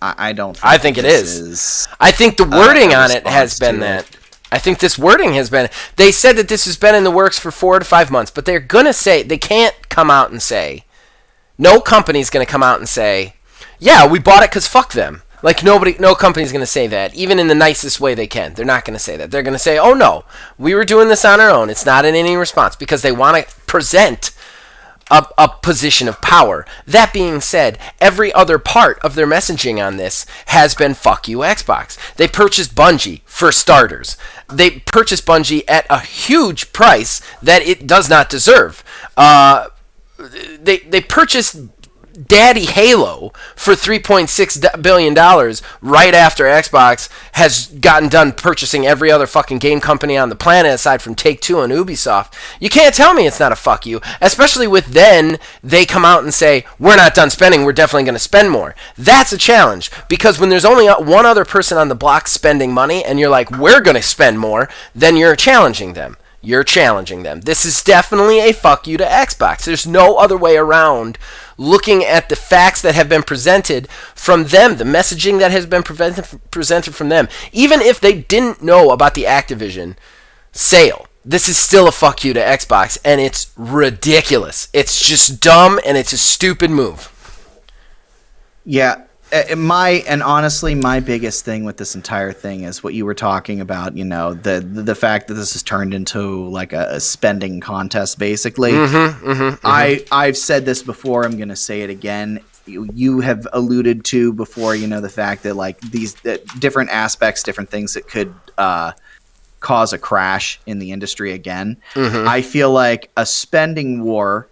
Speaker 1: I think the wording on it has been that. I think this wording has been. They said that this has been in the works for 4 to 5 months, but they're gonna say they can't come out and say. No company's going to come out and say, yeah, we bought it because fuck them. Like, no company's going to say that, even in the nicest way they can. They're not going to say that. They're going to say, oh, no, we were doing this on our own. It's not in any response, because they want to present a position of power. That being said, every other part of their messaging on this has been fuck you, Xbox. They purchased Bungie, for starters. They purchased Bungie at a huge price that it does not deserve. They purchased Daddy Halo for $3.6 billion right after Xbox has gotten done purchasing every other fucking game company on the planet aside from Take-Two and Ubisoft. You can't tell me it's not a fuck you, especially with then they come out and say, we're not done spending, we're definitely going to spend more. That's a challenge, because when there's only one other person on the block spending money and you're like, we're going to spend more, then you're challenging them. You're challenging them. This is definitely a fuck you to Xbox. There's no other way around looking at the facts that have been presented from them, the messaging that has been presented from them. Even if they didn't know about the Activision sale, this is still a fuck you to Xbox, and it's ridiculous. It's just dumb, and it's a stupid move.
Speaker 2: Yeah. Honestly, my biggest thing with this entire thing is what you were talking about, you know, the fact that this has turned into like a spending contest, basically. I've said this before, I'm going to say it again. You have alluded to before, you know, the fact that like these different aspects, different things that could cause a crash in the industry again. I feel like a spending war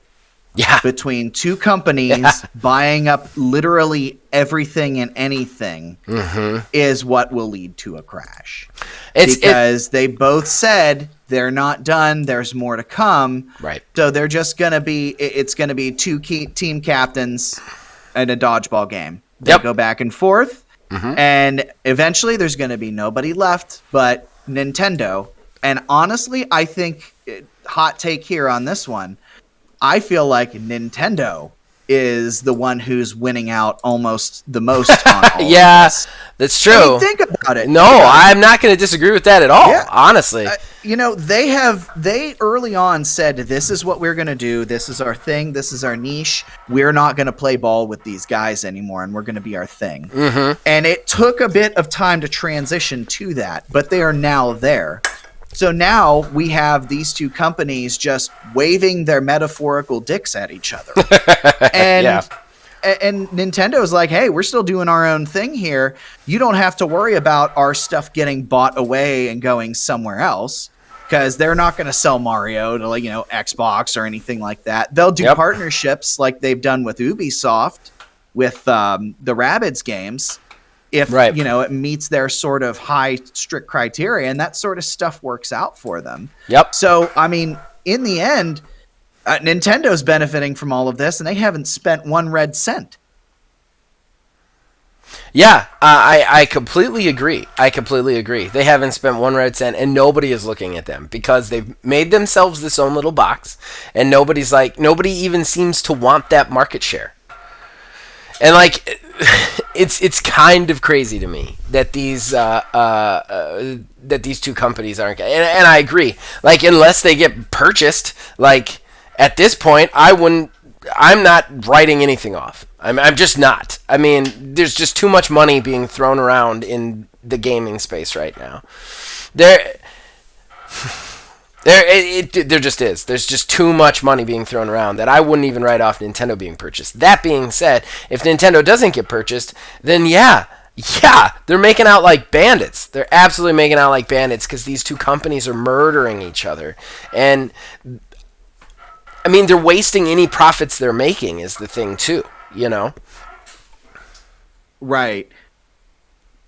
Speaker 2: between two companies buying up literally everything and anything is what will lead to a crash. Because they both said they're not done, there's more to come. Right. So they're just going to be, it's going to be two team captains in a dodgeball game. They go back and forth, and eventually there's going to be nobody left but Nintendo. And honestly, I think, hot take here on this one, I feel like Nintendo is the one who's winning out almost the most on all
Speaker 1: yeah,
Speaker 2: of this.
Speaker 1: that's true.
Speaker 2: I mean, think about it.
Speaker 1: No, I'm not going to disagree with that at all, honestly.
Speaker 2: They early on said, this is what we're going to do. This is our thing. This is our niche. We're not going to play ball with these guys anymore, and we're going to be our thing. And it took a bit of time to transition to that, but they are now there. So now we have these two companies just waving their metaphorical dicks at each other. And and Nintendo's like, hey, we're still doing our own thing here. You don't have to worry about our stuff getting bought away and going somewhere else, because they're not going to sell Mario to, like, Xbox or anything like that. They'll do partnerships like they've done with Ubisoft with the Rabbids games. If it meets their sort of high strict criteria, and that sort of stuff works out for them. So, I mean, in the end, Nintendo's benefiting from all of this, and they haven't spent one red cent.
Speaker 1: Yeah, I completely agree. They haven't spent one red cent, and nobody is looking at them because they've made themselves this own little box, and nobody even seems to want that market share. And it's kind of crazy to me that these two companies aren't. And I agree. Unless they get purchased, at this point, I'm not writing anything off. I'm just not. I mean, there's just too much money being thrown around in the gaming space right now. There just is. There's just too much money being thrown around that I wouldn't even write off Nintendo being purchased. That being said, if Nintendo doesn't get purchased, then yeah, they're making out like bandits. They're absolutely making out like bandits because these two companies are murdering each other. And, I mean, they're wasting any profits they're making is the thing, too,
Speaker 2: Right.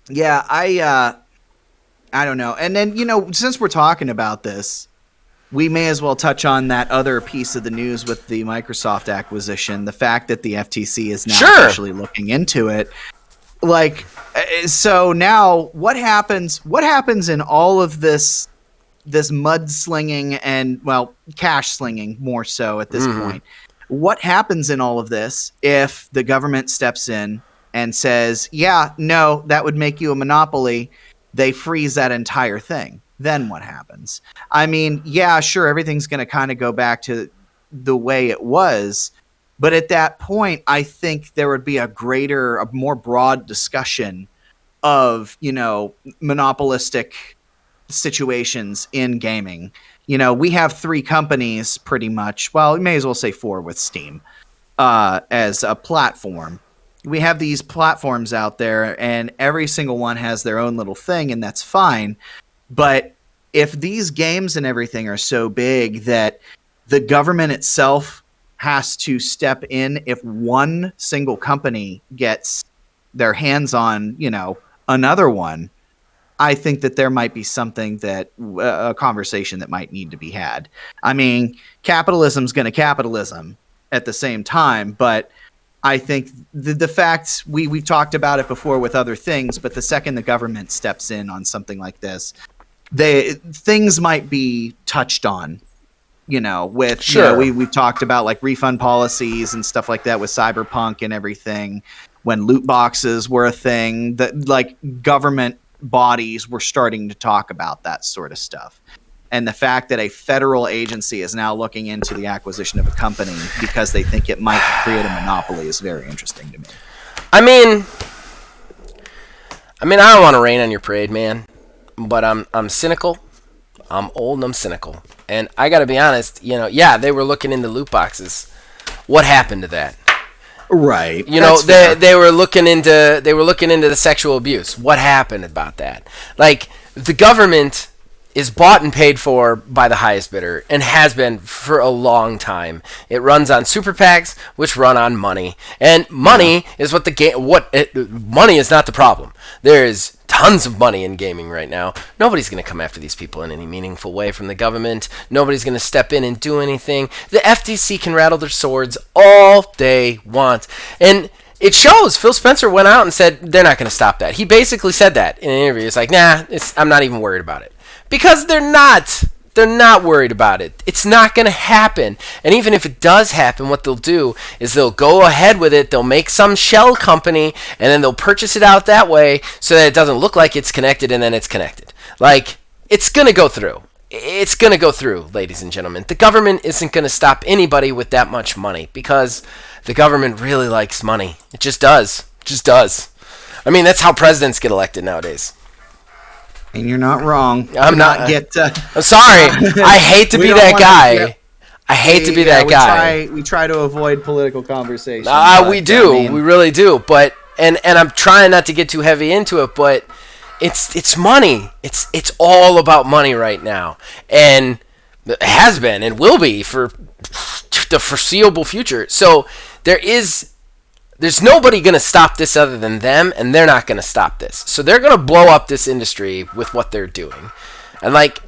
Speaker 2: Yeah, I don't know. And then, since we're talking about this, we may as well touch on that other piece of the news with the Microsoft acquisition, the fact that the FTC is now actually looking into it. So now what happens in all of this mudslinging and, cash slinging more so at this point? What happens in all of this if the government steps in and says, yeah, no, that would make you a monopoly? They freeze that entire thing. Then what happens? I mean, yeah, sure, everything's going to kind of go back to the way it was. But at that point, I think there would be a more broad discussion of, monopolistic situations in gaming. We have 3 companies pretty much. Well, we may as well say 4 with Steam as a platform. We have these platforms out there, and every single one has their own little thing, and that's fine. But if these games and everything are so big that the government itself has to step in if one single company gets their hands on, another one, I think that there might be something a conversation that might need to be had. I mean, capitalism's going to capitalism at the same time, but I think the fact we've talked about it before with other things, but the second the government steps in on something like this, things might be touched on, with, we've talked about refund policies and stuff like that with Cyberpunk and everything. When loot boxes were a thing, that government bodies were starting to talk about that sort of stuff. And the fact that a federal agency is now looking into the acquisition of a company because they think it might create a monopoly is very interesting to me.
Speaker 1: I mean, I don't want to rain on your parade, man, but I'm cynical. I'm old and I'm cynical. And I got to be honest, they were looking into loot boxes. What happened to that?
Speaker 2: Right.
Speaker 1: They were looking into the sexual abuse. What happened about that? The government is bought and paid for by the highest bidder and has been for a long time. It runs on super PACs, which run on money. And money is what money is not the problem. There is tons of money in gaming right now. Nobody's going to come after these people in any meaningful way from the government. Nobody's going to step in and do anything. The FTC can rattle their swords all they want. And it shows. Phil Spencer went out and said they're not going to stop that. He basically said that in an interview. It's like, nah, I'm not even worried about it. Because they're not. They're not worried about it. It's not going to happen. And even if it does happen, what they'll do is they'll go ahead with it. They'll make some shell company, and then they'll purchase it out that way so that it doesn't look like it's connected, and then it's connected. Like, it's going to go through. It's going to go through, ladies and gentlemen. The government isn't going to stop anybody with that much money because the government really likes money. It just does. It just does. I mean, that's how presidents get elected nowadays.
Speaker 2: And you're not wrong.
Speaker 1: I'm not. I'm sorry. I hate to be that guy. I hate to be that guy.
Speaker 2: We try to avoid political conversations.
Speaker 1: We do. We really do. But and I'm trying not to get too heavy into it. But it's money. It's all about money right now, and it has been and will be for the foreseeable future. So there's nobody going to stop this other than them, and they're not going to stop this. So they're going to blow up this industry with what they're doing. And, like,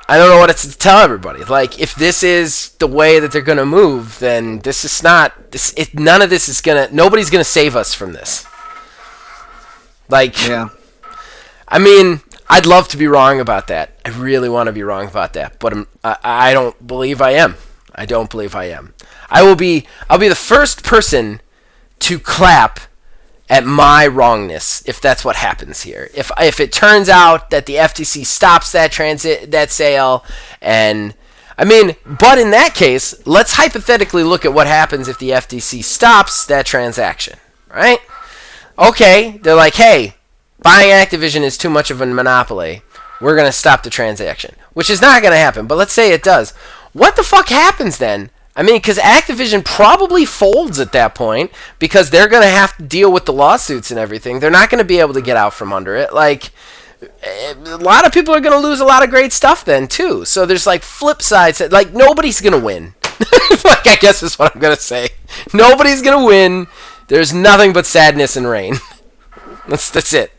Speaker 1: I don't know what to tell everybody. Like, if this is the way that they're going to move, then this is not... none of this is going to... Nobody's going to save us from this. Like,
Speaker 2: yeah.
Speaker 1: I mean, I'd love to be wrong about that. I really want to be wrong about that. But I don't believe I am. I don't believe I am. I'll be the first person to clap at my wrongness if that's what happens here. If it turns out that the FTC stops that sale, and I mean, but in that case, let's hypothetically look at what happens if the FTC stops that transaction, right? Okay, they're like, hey, buying Activision is too much of a monopoly. We're going to stop the transaction, which is not going to happen, but let's say it does. What the fuck happens then? I mean, because Activision probably folds at that point because they're going to have to deal with the lawsuits and everything. They're not going to be able to get out from under it. Like, a lot of people are going to lose a lot of great stuff then, too. So there's, like, flip sides. Like, nobody's going to win. Like, I guess is what I'm going to say. Nobody's going to win. There's nothing but sadness and rain. That's it.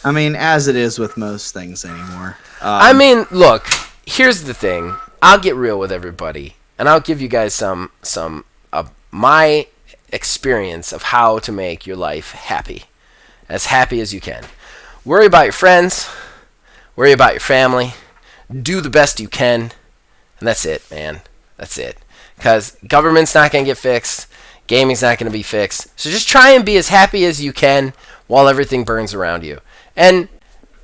Speaker 2: I mean, as it is with most things anymore.
Speaker 1: I mean, look, here's the thing. I'll get real with everybody. And I'll give you guys some my experience of how to make your life happy as you can. Worry about your friends, worry about your family, do the best you can, and that's it, man. That's it. Because government's not going to get fixed, gaming's not going to be fixed. So just try and be as happy as you can while everything burns around you. And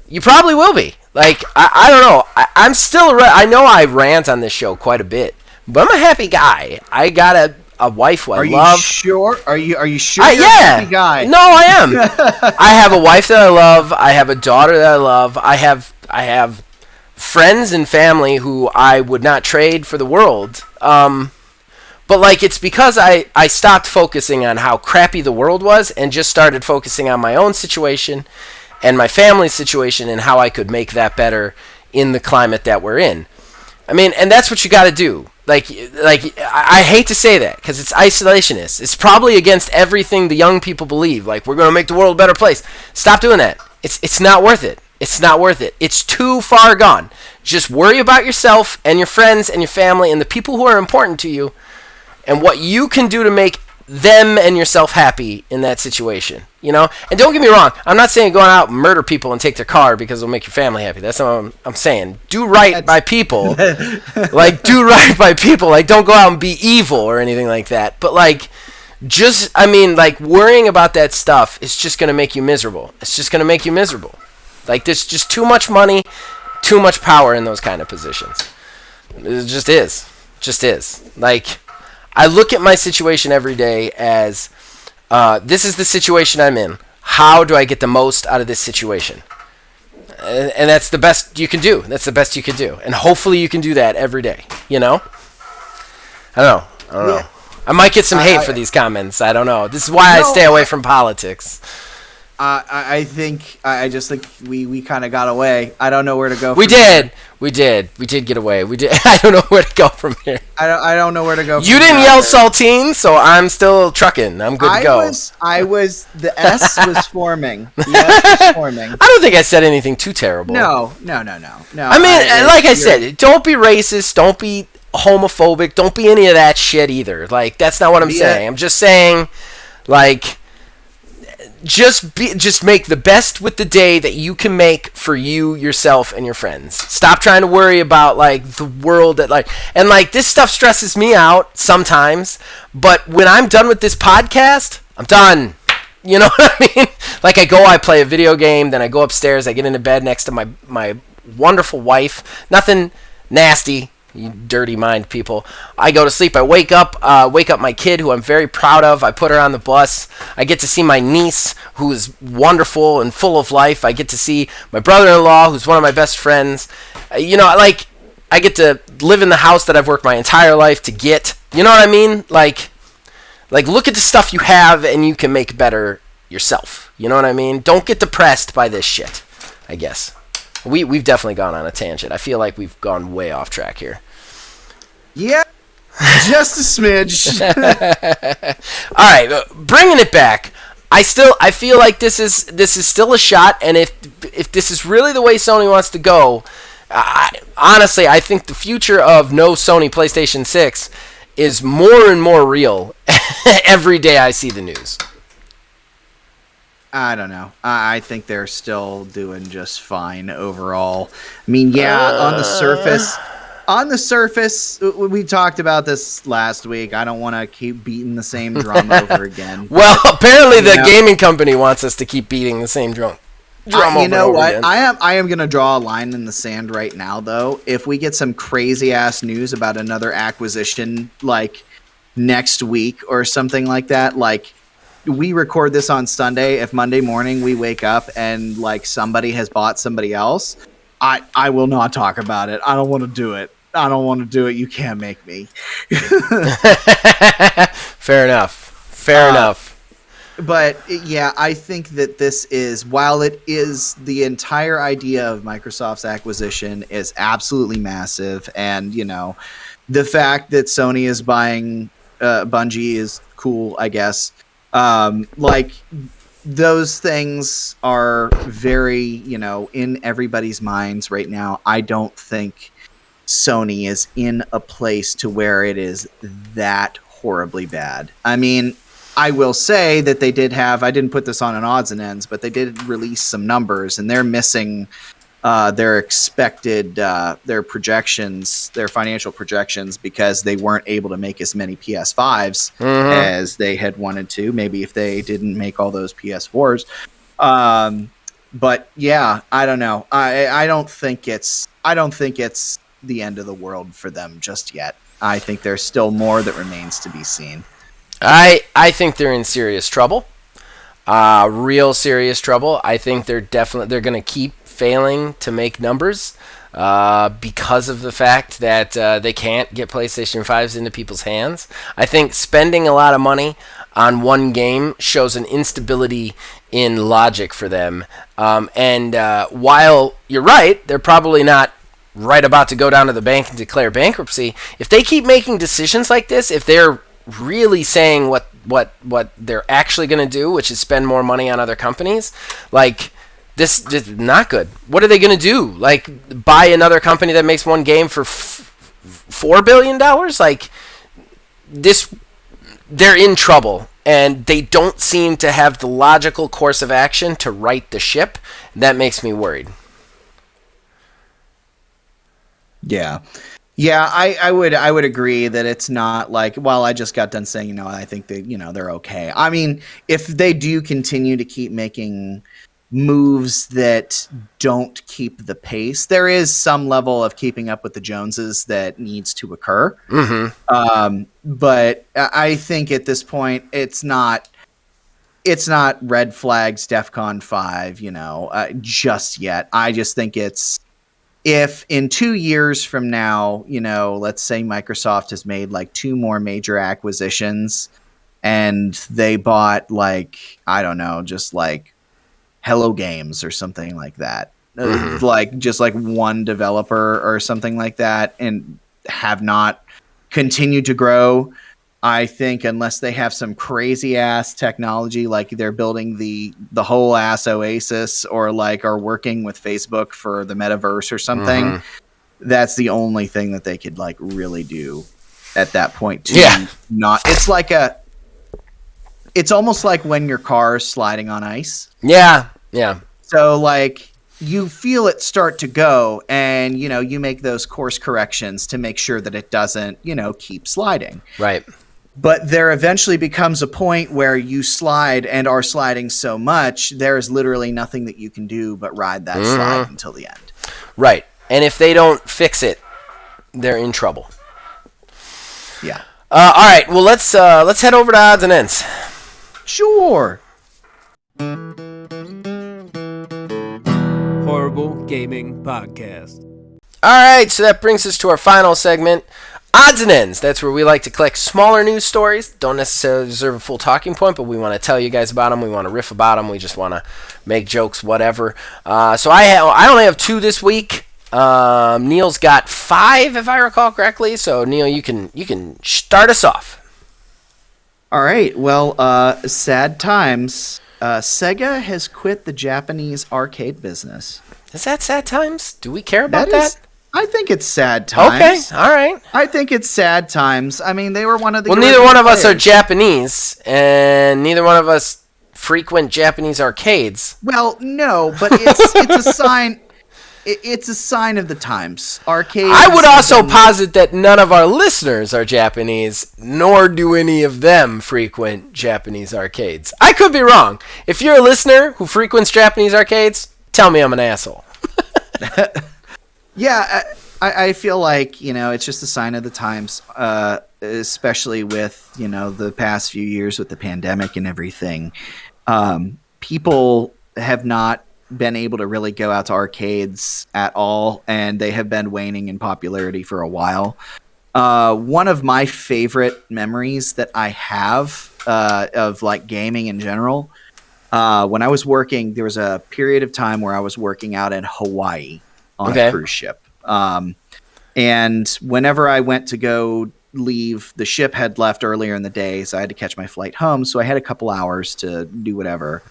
Speaker 1: you probably will be. Like, I don't know. I'm still I know I rant on this show quite a bit. But I'm a happy guy. I got a wife who I love.
Speaker 2: Are you sure? Are you sure you're
Speaker 1: yeah.
Speaker 2: a happy guy?
Speaker 1: No, I am. I have a wife that I love. I have a daughter that I love. I have friends and family who I would not trade for the world. But like, it's because I stopped focusing on how crappy the world was and just started focusing on my own situation and my family's situation and how I could make that better in the climate that we're in. I mean, and that's what you got to do. Like I hate to say that because it's isolationist. It's probably against everything the young people believe. Like, we're going to make the world a better place. Stop doing that. It's not worth it. It's not worth it. It's too far gone. Just worry about yourself and your friends and your family and the people who are important to you and what you can do to make them and yourself happy in that situation, you know? And don't get me wrong, I'm not saying go out and murder people and take their car because it'll make your family happy. That's not what I'm saying. Do right by people. Like, do right by people. Like, don't go out and be evil or anything like that. But, like, just, I mean, like, worrying about that stuff is just going to make you miserable. It's just going to make you miserable. Like, there's just too much money, too much power in those kind of positions. It just is. Just is. Like, I look at my situation every day as, this is the situation I'm in. How do I get the most out of this situation? And that's the best you can do. That's the best you can do. And hopefully you can do that every day, you know? I don't know. I might get some hate for these comments. I don't know. This is why I stay away from politics.
Speaker 2: I just think we kind of got away. I don't know where to go.
Speaker 1: We did get away. I don't know where to go from here.
Speaker 2: I don't know where to go.
Speaker 1: You didn't yell saltine, so I'm still trucking. I'm good to go.
Speaker 2: The S was forming. The S was forming.
Speaker 1: I don't think I said anything too terrible.
Speaker 2: No.
Speaker 1: I mean, like I said, don't be racist. Don't be homophobic. Don't be any of that shit either. Like, that's not what I'm saying. I'm just saying, like, just make the best with the day that you can make for you, yourself, and your friends. Stop trying to worry about like the world and this stuff stresses me out sometimes. But when I'm done with this podcast, I'm done. You know what I mean? Like I play a video game, then I go upstairs, I get into bed next to my wonderful wife. Nothing nasty. You dirty mind people. I go to sleep. I wake up my kid, who I'm very proud of. I put her on the bus. I get to see my niece, who is wonderful and full of life. I get to see my brother-in-law, who's one of my best friends. I get to live in the house that I've worked my entire life to get. You know what I mean? Like look at the stuff you have, and you can make better yourself. You know what I mean? Don't get depressed by this shit, I guess. We've definitely gone on a tangent. I feel like we've gone way off track here.
Speaker 2: Yeah, just a smidge.
Speaker 1: All right, bringing it back. I feel like this is still a shot, and if this is really the way Sony wants to go, honestly, I think the future of no Sony PlayStation 6 is more and more real every day I see the news.
Speaker 2: I don't know. I think they're still doing just fine overall. I mean, yeah, on the surface, we talked about this last week. I don't want to keep beating the same drum over again.
Speaker 1: Well, apparently the gaming company wants us to keep beating the same drum.
Speaker 2: You know what? Again. I am going to draw a line in the sand right now, though. If we get some crazy ass news about another acquisition, like next week or something like that, like. We record this on Sunday. If Monday morning we wake up and like somebody has bought somebody else, I will not talk about it. I don't want to do it. You can't make me.
Speaker 1: Fair enough.
Speaker 2: But yeah, I think that this is, while it is the entire idea of Microsoft's acquisition is absolutely massive, and you know, the fact that Sony is buying Bungie is cool, I guess. Like those things are very, you know, in everybody's minds right now. I don't think Sony is in a place to where it is that horribly bad. I mean, I will say that they did have, I didn't put this on an odds and ends, but they did release some numbers, and they're missing their expected, their projections, their financial projections, because they weren't able to make as many PS5s as they had wanted to. Maybe if they didn't make all those PS4s. But yeah, I don't know. I don't think it's the end of the world for them just yet. I think there's still more that remains to be seen.
Speaker 1: I think they're in serious trouble. Real serious trouble. I think they're going to keep failing to make numbers because of the fact that they can't get PlayStation 5s into people's hands. I think spending a lot of money on one game shows an instability in logic for them. And while you're right, they're probably not right about to go down to the bank and declare bankruptcy. If they keep making decisions like this, if they're really saying what they're actually going to do, which is spend more money on other companies, like, this is not good. What are they going to do? Like, buy another company that makes one game for $4 billion? Like, they're in trouble, and they don't seem to have the logical course of action to right the ship. That makes me worried.
Speaker 2: Yeah. Yeah, I would agree that it's not like, well, I just got done saying, you know, I think that, you know, they're okay. I mean, if they do continue to keep making moves that don't keep the pace, there is some level of keeping up with the Joneses that needs to occur. But I think at this point, it's not red flags, DEFCON 5, you know, just yet. I just think it's, if in 2 years from now, you know, let's say Microsoft has made like 2 more major acquisitions and they bought like, I don't know, just like Hello Games or something like that. Like just like one developer or something like that, and have not continued to grow. I think unless they have some crazy ass technology, like they're building the whole ass Oasis, or like are working with Facebook for the metaverse or something, that's the only thing that they could like really do at that point. Not, it's like it's almost like when your car is sliding on ice.
Speaker 1: Yeah, yeah.
Speaker 2: So like you feel it start to go, and you make those course corrections to make sure that it doesn't keep sliding.
Speaker 1: Right.
Speaker 2: But there eventually becomes a point where you slide and are sliding so much, there is literally nothing that you can do but ride that slide until the end.
Speaker 1: Right. And if they don't fix it, they're in trouble.
Speaker 2: Yeah.
Speaker 1: All right. Well, let's head over to odds and ends.
Speaker 2: Sure.
Speaker 3: Horrible Gaming Podcast.
Speaker 1: All right. So that brings us to our final segment. Odds and ends. That's where we like to collect smaller news stories. Don't necessarily deserve a full talking point, but we want to tell you guys about them. We want to riff about them. We just want to make jokes, whatever. So I only have 2 this week. Neil's got 5, if I recall correctly. So Neil, you can start us off.
Speaker 2: All right. Well, sad times. Sega has quit the Japanese arcade business.
Speaker 1: Is that sad times? Do we care about that?
Speaker 2: I think it's sad times.
Speaker 1: Okay, all right.
Speaker 2: I think it's sad times. I mean, they were one of the.
Speaker 1: Well, neither one of us are Japanese, and neither one of us frequent Japanese arcades.
Speaker 2: Well, no, but it's a sign. It's a sign of the times. Arcades.
Speaker 1: I would also posit that none of our listeners are Japanese, nor do any of them frequent Japanese arcades. I could be wrong. If you're a listener who frequents Japanese arcades, tell me I'm an asshole.
Speaker 2: Yeah, I feel like, it's just a sign of the times, especially with, the past few years with the pandemic and everything. People have not been able to really go out to arcades at all, and they have been waning in popularity for a while. One of my favorite memories that I have of like gaming in general, when I was working, there was a period of time where I was working out in Hawaii on a cruise ship. And whenever I went to go leave, the ship had left earlier in the day, so I had to catch my flight home. So I had a couple hours to do whatever.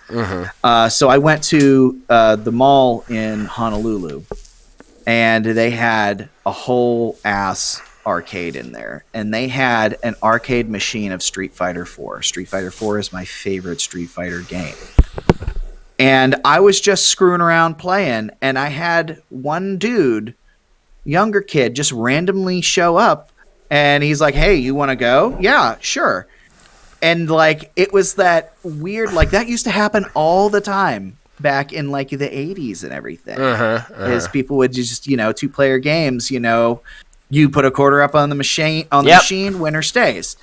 Speaker 2: So I went to the mall in Honolulu, and they had a whole ass arcade in there. And they had an arcade machine of Street Fighter 4. Street Fighter 4 is my favorite Street Fighter game. And I was just screwing around playing, and I had one dude, younger kid, just randomly show up, and he's like, "Hey, you want to go?" "Yeah, sure." And like, it was that weird, like that used to happen all the time back in like the 80s and everything. Is people would just, 2-player games, you put a quarter up on the machine, winner stays.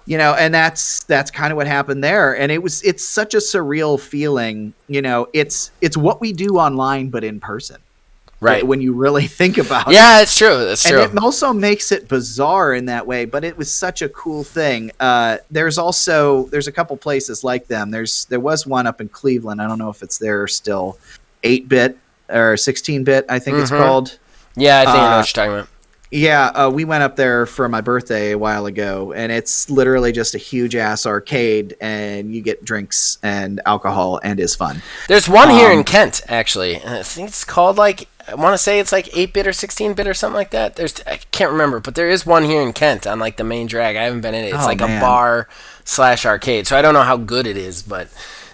Speaker 2: And that's kind of what happened there. And it's such a surreal feeling. It's what we do online, but in person.
Speaker 1: Right.
Speaker 2: When you really think about it.
Speaker 1: Yeah, it's true. That's true.
Speaker 2: And it also makes it bizarre in that way, but it was such a cool thing. There's a couple places like them. There was one up in Cleveland. I don't know if it's there still. 8-bit or 16-bit, I think it's called.
Speaker 1: Yeah, I think I know what you're talking about.
Speaker 2: Yeah, we went up there for my birthday a while ago, and it's literally just a huge-ass arcade, and you get drinks and alcohol, and it's fun.
Speaker 1: There's one here in Kent, actually. I think it's called, I want to say it's 8-bit or 16-bit or something like that. I can't remember, but there is one here in Kent on, the main drag. I haven't been in it. It's a bar/arcade, so I don't know how good it is, but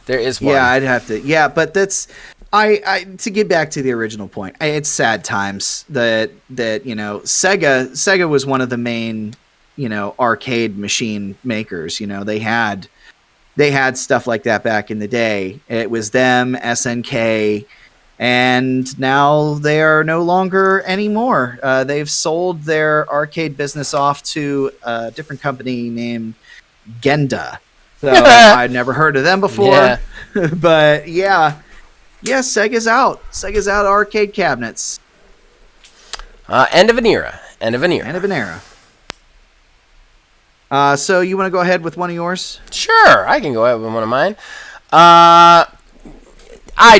Speaker 1: there is one.
Speaker 2: Yeah, I'd have to. Yeah, but that's... to get back to the original point, it's sad times that Sega was one of the main, arcade machine makers. They had stuff like that back in the day. It was them, SNK, and now they are no longer anymore. They've sold their arcade business off to a different company named Genda. So I'd never heard of them before, but yeah. Yeah, Sega's out. Sega's out of arcade cabinets.
Speaker 1: End of an era.
Speaker 2: End of an era. So you want to go ahead with one of yours?
Speaker 1: Sure, I can go ahead with one of mine. I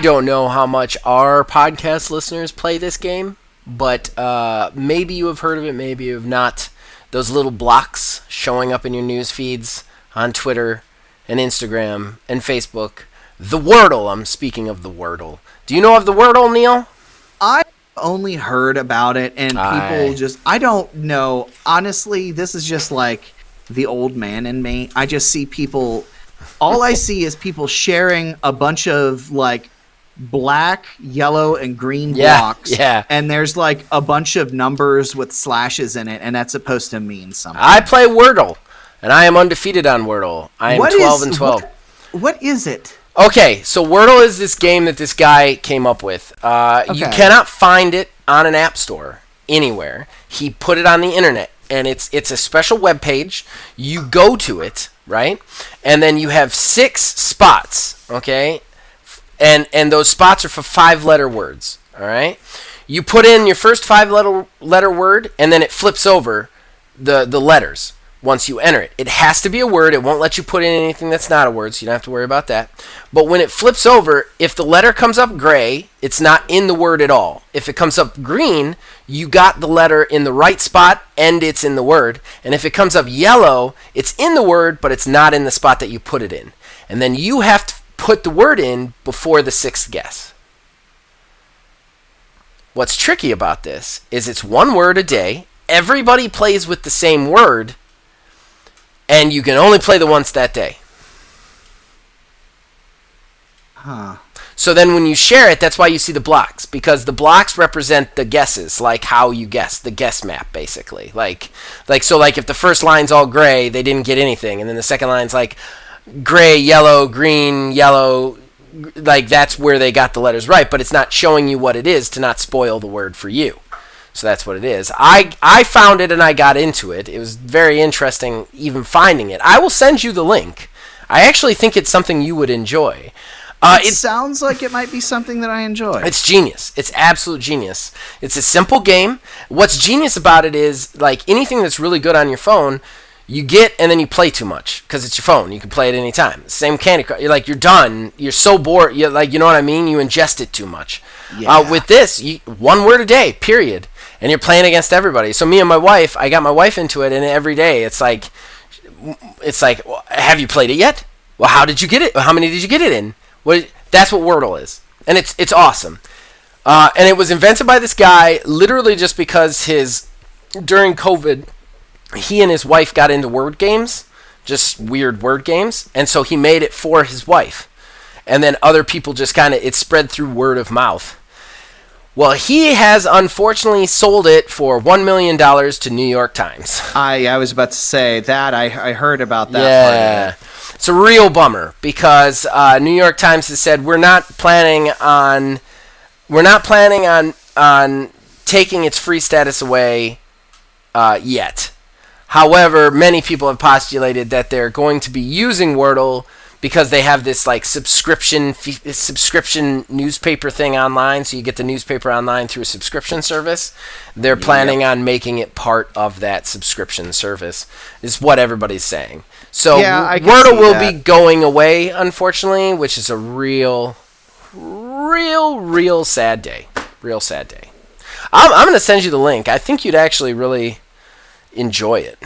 Speaker 1: don't know how much our podcast listeners play this game, but maybe you have heard of it, maybe you have not. Those little blocks showing up in your news feeds on Twitter and Instagram and Facebook. The Wordle. I'm speaking of the Wordle. Do you know of the Wordle, Neil?
Speaker 2: I only heard about it, and people I don't know. Honestly, this is just like the old man in me. I just see people all I see is people sharing a bunch of like black, yellow, and green blocks.
Speaker 1: Yeah.
Speaker 2: And there's like a bunch of numbers with slashes in it, and that's supposed to mean something.
Speaker 1: I play Wordle, and I am undefeated on Wordle. I am 12-12.
Speaker 2: What is it?
Speaker 1: Okay, so Wordle is this game that this guy came up with. You cannot find it on an app store anywhere. He put it on the internet, and it's a special web page. You go to it, right? And then you have 6 spots, okay? And those spots are for 5-letter words, all right? You put in your first 5-letter word, and then it flips over the letters once you enter it. It has to be a word. It won't let you put in anything that's not a word, so you don't have to worry about that. But when it flips over, if the letter comes up gray, it's not in the word at all. If it comes up green, you got the letter in the right spot and it's in the word. And if it comes up yellow, it's in the word, but it's not in the spot that you put it in. And then you have to put the word in before the 6th guess. What's tricky about this is it's 1 word a day. Everybody plays with the same word, and you can only play the once that day.
Speaker 2: Huh.
Speaker 1: So then when you share it, that's why you see the blocks, because the blocks represent the guesses, like how you guess, the guess map, basically. Like if the first line's all gray, they didn't get anything, and then the second line's like gray, yellow, green, yellow, like that's where they got the letters right, but it's not showing you what it is to not spoil the word for you. So that's what it is. I found it and I got into it. It was very interesting even finding it. I will send you the link. I actually think it's something you would enjoy.
Speaker 2: It sounds like it might be something that I enjoy.
Speaker 1: It's genius. It's absolute genius. It's a simple game. What's genius about it is, like anything that's really good on your phone, you get and then you play too much because it's your phone. You can play it anytime. Same Candy Crush. You're like, you're done. You're so bored. You're like, you know what I mean? You ingest it too much.
Speaker 2: Yeah.
Speaker 1: With this, 1 word a day, period. And you're playing against everybody. So me and my wife, I got my wife into it, and every day it's like, well, have you played it yet? Well, how did you get it? How many did you get it in? That's what Wordle is, and it's awesome. And it was invented by this guy literally just because during COVID, he and his wife got into word games, just weird word games, and so he made it for his wife. And then other people just it spread through word of mouth. Well, he has unfortunately sold it for $1 million to New York Times.
Speaker 2: I was about to say that. I heard about that.
Speaker 1: Yeah.
Speaker 2: Part of it.
Speaker 1: It's a real bummer because New York Times has said we're not planning on taking its free status away yet. However, many people have postulated that they're going to be using Wordle because they have this like subscription newspaper thing online, so you get the newspaper online through a subscription service. They're planning on making it part of that subscription service, is what everybody's saying. So Wordle will be going away, unfortunately, which is a real sad day. Real sad day. I'm going to send you the link. I think you'd actually really enjoy it.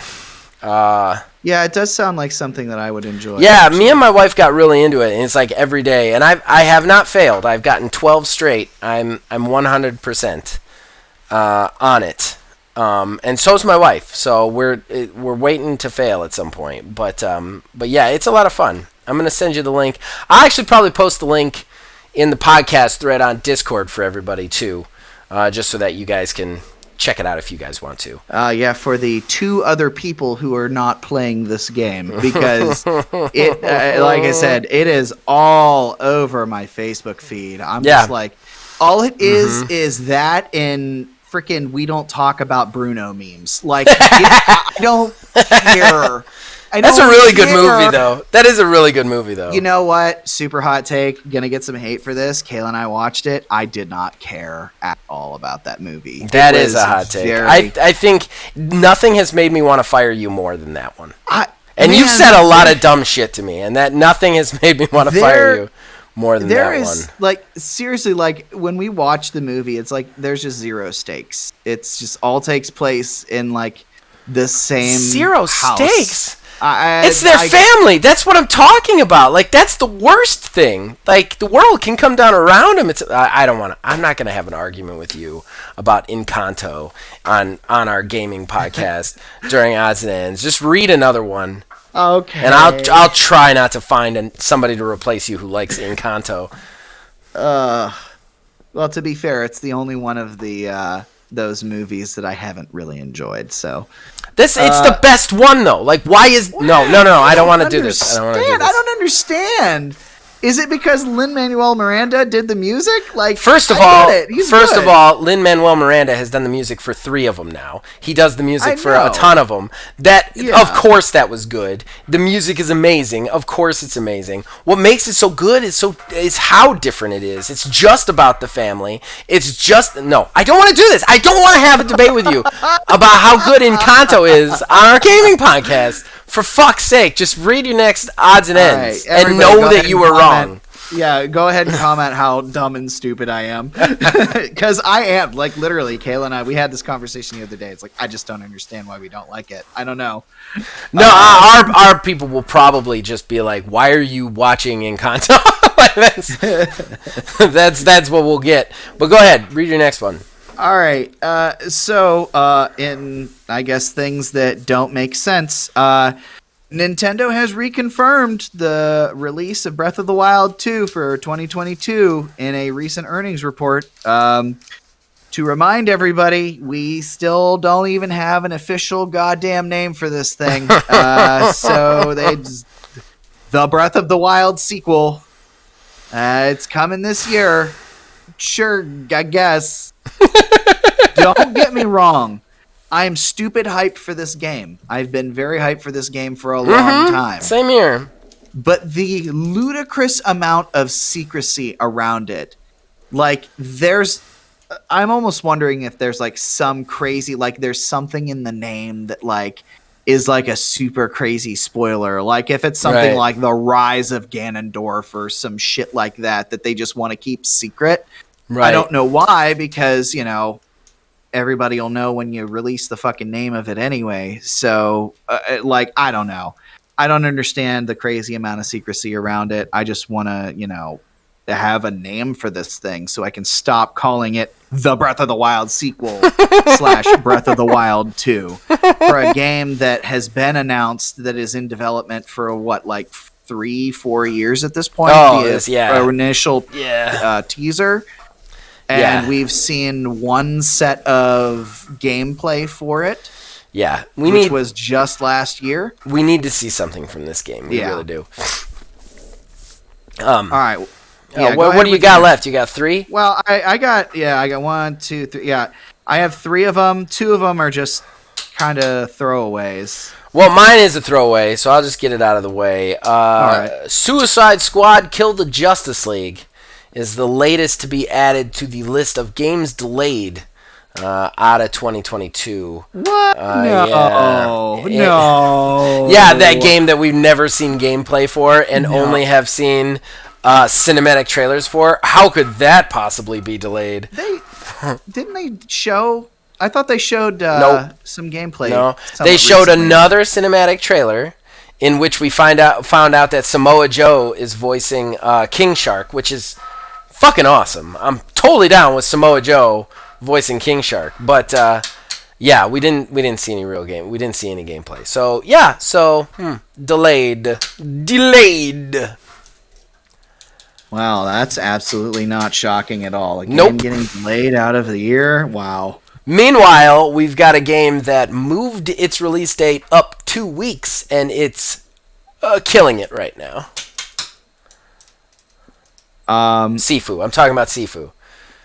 Speaker 2: Yeah, it does sound like something that I would enjoy.
Speaker 1: Yeah,
Speaker 2: actually.
Speaker 1: Me and my wife got really into it, and it's like every day. And I have not failed. I've gotten 12 straight. I'm 100% on it. And so's my wife. So we're waiting to fail at some point. But yeah, it's a lot of fun. I'm gonna send you the link. I'll actually probably post the link in the podcast thread on Discord for everybody too, just so that you guys can check it out if you guys want to.
Speaker 2: Yeah, for the 2 other people who are not playing this game, because it, like I said, it is all over my Facebook feed. I'm just like, all it is that in freaking "We Don't Talk About Bruno" memes. Like, I don't care.
Speaker 1: That's a really good movie, though. That is a really good movie, though.
Speaker 2: You know what? Super hot take. Gonna get some hate for this. Kayla and I watched it. I did not care at all about that movie.
Speaker 1: That is a hot take. I think nothing has made me want to fire you more than that one. You've said a lot of dumb shit to me, and that nothing has made me want to fire you more than that one.
Speaker 2: There is, like, seriously, like, when we watch the movie, it's like there's just zero stakes. It's just all takes place in, like, the same
Speaker 1: Zero
Speaker 2: house.
Speaker 1: Stakes? It's their family. That's what I'm talking about. Like, that's the worst thing. Like, the world can come down around them. I'm not going to have an argument with you about Encanto on our gaming podcast during Odds and Ends. Just read another one
Speaker 2: Okay.
Speaker 1: And I'll try not to find somebody to replace you who likes Encanto.
Speaker 2: Well, to be fair, it's the only one of the those movies that I haven't really enjoyed. So
Speaker 1: it's the best one though. Like, why is no? I don't want to do this. I
Speaker 2: don't understand. Is it because Lin-Manuel Miranda did the music? Like,
Speaker 1: first of all, Lin-Manuel Miranda has done the music for 3 of them now. He does the music for a ton of them. Of course, that was good. The music is amazing. Of course, it's amazing. What makes it so good is how different it is. It's just about the family. It's just I don't want to do this. I don't want to have a debate with you about how good Encanto is on our gaming podcast. For fuck's sake, just read your next odds and ends and know that you were wrong.
Speaker 2: Yeah, go ahead and comment how dumb and stupid I am. Because I am. Like, literally, Kayla and I, we had this conversation the other day. It's like, I just don't understand why we don't like it. I don't know.
Speaker 1: No, our people will probably just be like, why are you watching Encanto? that's what we'll get. But go ahead, read your next one.
Speaker 2: All right. So, in, I guess, things that don't make sense, Nintendo has reconfirmed the release of Breath of the Wild 2 for 2022 in a recent earnings report. To remind everybody, we still don't even have an official goddamn name for this thing. So, the Breath of the Wild sequel. It's coming this year. Sure, I guess. Don't get me wrong. I'm stupid hyped for this game. I've been very hyped for this game for a long time.
Speaker 1: Same here.
Speaker 2: But the ludicrous amount of secrecy around it, like, I'm almost wondering if there's like some crazy, like, there's something in the name that like is like a super crazy spoiler. Like if it's something like the Rise of Ganondorf or some shit like that they just want to keep secret. Right. I don't know why, because, everybody will know when you release the fucking name of it anyway. So, I don't know. I don't understand the crazy amount of secrecy around it. I just want to, have a name for this thing so I can stop calling it the Breath of the Wild sequel / Breath of the Wild 2 for a game that has been announced that is in development for 3-4 years at this point. Our initial teaser. And we've seen one set of gameplay for it.
Speaker 1: Yeah.
Speaker 2: Which was just last year.
Speaker 1: We need to see something from this game. We really do.
Speaker 2: All right.
Speaker 1: What do you got left? You got 3?
Speaker 2: Well, I got 1, 2, 3. Yeah. I have 3 of them. 2 of them are just kind of throwaways.
Speaker 1: Well, mine is a throwaway, so I'll just get it out of the way. All right. Suicide Squad Kill the Justice League is the latest to be added to the list of games delayed out of 2022.
Speaker 2: What? No.
Speaker 1: Yeah, that game that we've never seen gameplay for and only have seen cinematic trailers for. How could that possibly be delayed?
Speaker 2: Didn't they show... I thought they showed some gameplay.
Speaker 1: No, they showed another cinematic trailer in which we found out that Samoa Joe is voicing King Shark, which is fucking awesome. I'm totally down with Samoa Joe voicing King Shark, but we didn't see any real game. We didn't see any gameplay. So delayed.
Speaker 2: Wow, that's absolutely not shocking at all. A game getting delayed out of the year. Wow.
Speaker 1: Meanwhile, we've got a game that moved its release date up 2 weeks, and it's killing it right now. Sifu. I'm talking about Sifu.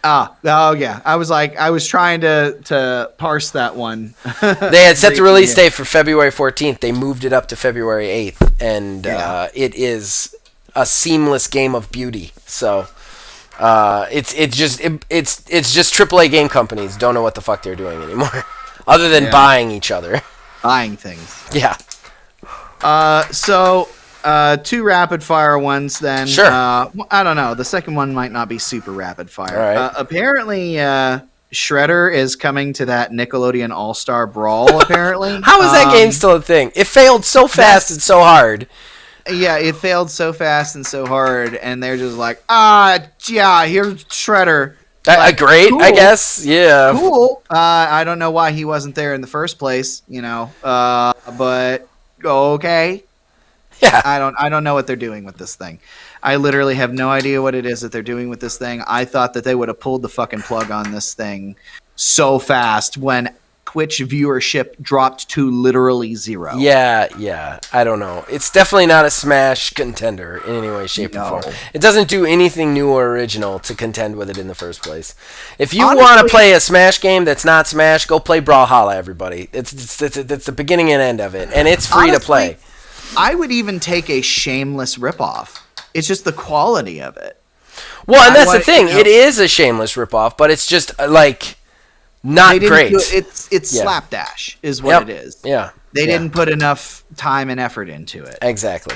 Speaker 2: Oh yeah. I was trying to parse that one.
Speaker 1: They had set the release date for February 14th. They moved it up to February 8th, and it is a seamless game of beauty. So, it's just AAA game companies don't know what the fuck they're doing anymore, other than buying each other,
Speaker 2: buying things.
Speaker 1: Yeah.
Speaker 2: So. 2 rapid fire ones then.
Speaker 1: Sure.
Speaker 2: I don't know. The second one might not be super rapid fire.
Speaker 1: All right.
Speaker 2: Apparently, Shredder is coming to that Nickelodeon All-Star Brawl, apparently.
Speaker 1: How is that game still a thing? It failed so fast and so hard.
Speaker 2: Yeah, it failed so fast and so hard, and they're just like, here's Shredder.
Speaker 1: Great, cool. I guess. Yeah.
Speaker 2: Cool. I don't know why he wasn't there in the first place, but okay.
Speaker 1: Yeah.
Speaker 2: I don't know what they're doing with this thing. I literally have no idea what it is that they're doing with this thing. I thought that they would have pulled the fucking plug on this thing so fast when Twitch viewership dropped to literally 0.
Speaker 1: Yeah. I don't know. It's definitely not a Smash contender in any way, shape, or form. It doesn't do anything new or original to contend with it in the first place. If you want to play a Smash game that's not Smash, go play Brawlhalla, everybody. It's the beginning and end of it, and it's free to play.
Speaker 2: I would even take a shameless ripoff. It's just the quality of it.
Speaker 1: Well, and that's the thing. It is a shameless ripoff, but it's just like not great.
Speaker 2: It's slapdash is what it is.
Speaker 1: Yeah.
Speaker 2: They didn't put enough time and effort into it.
Speaker 1: Exactly.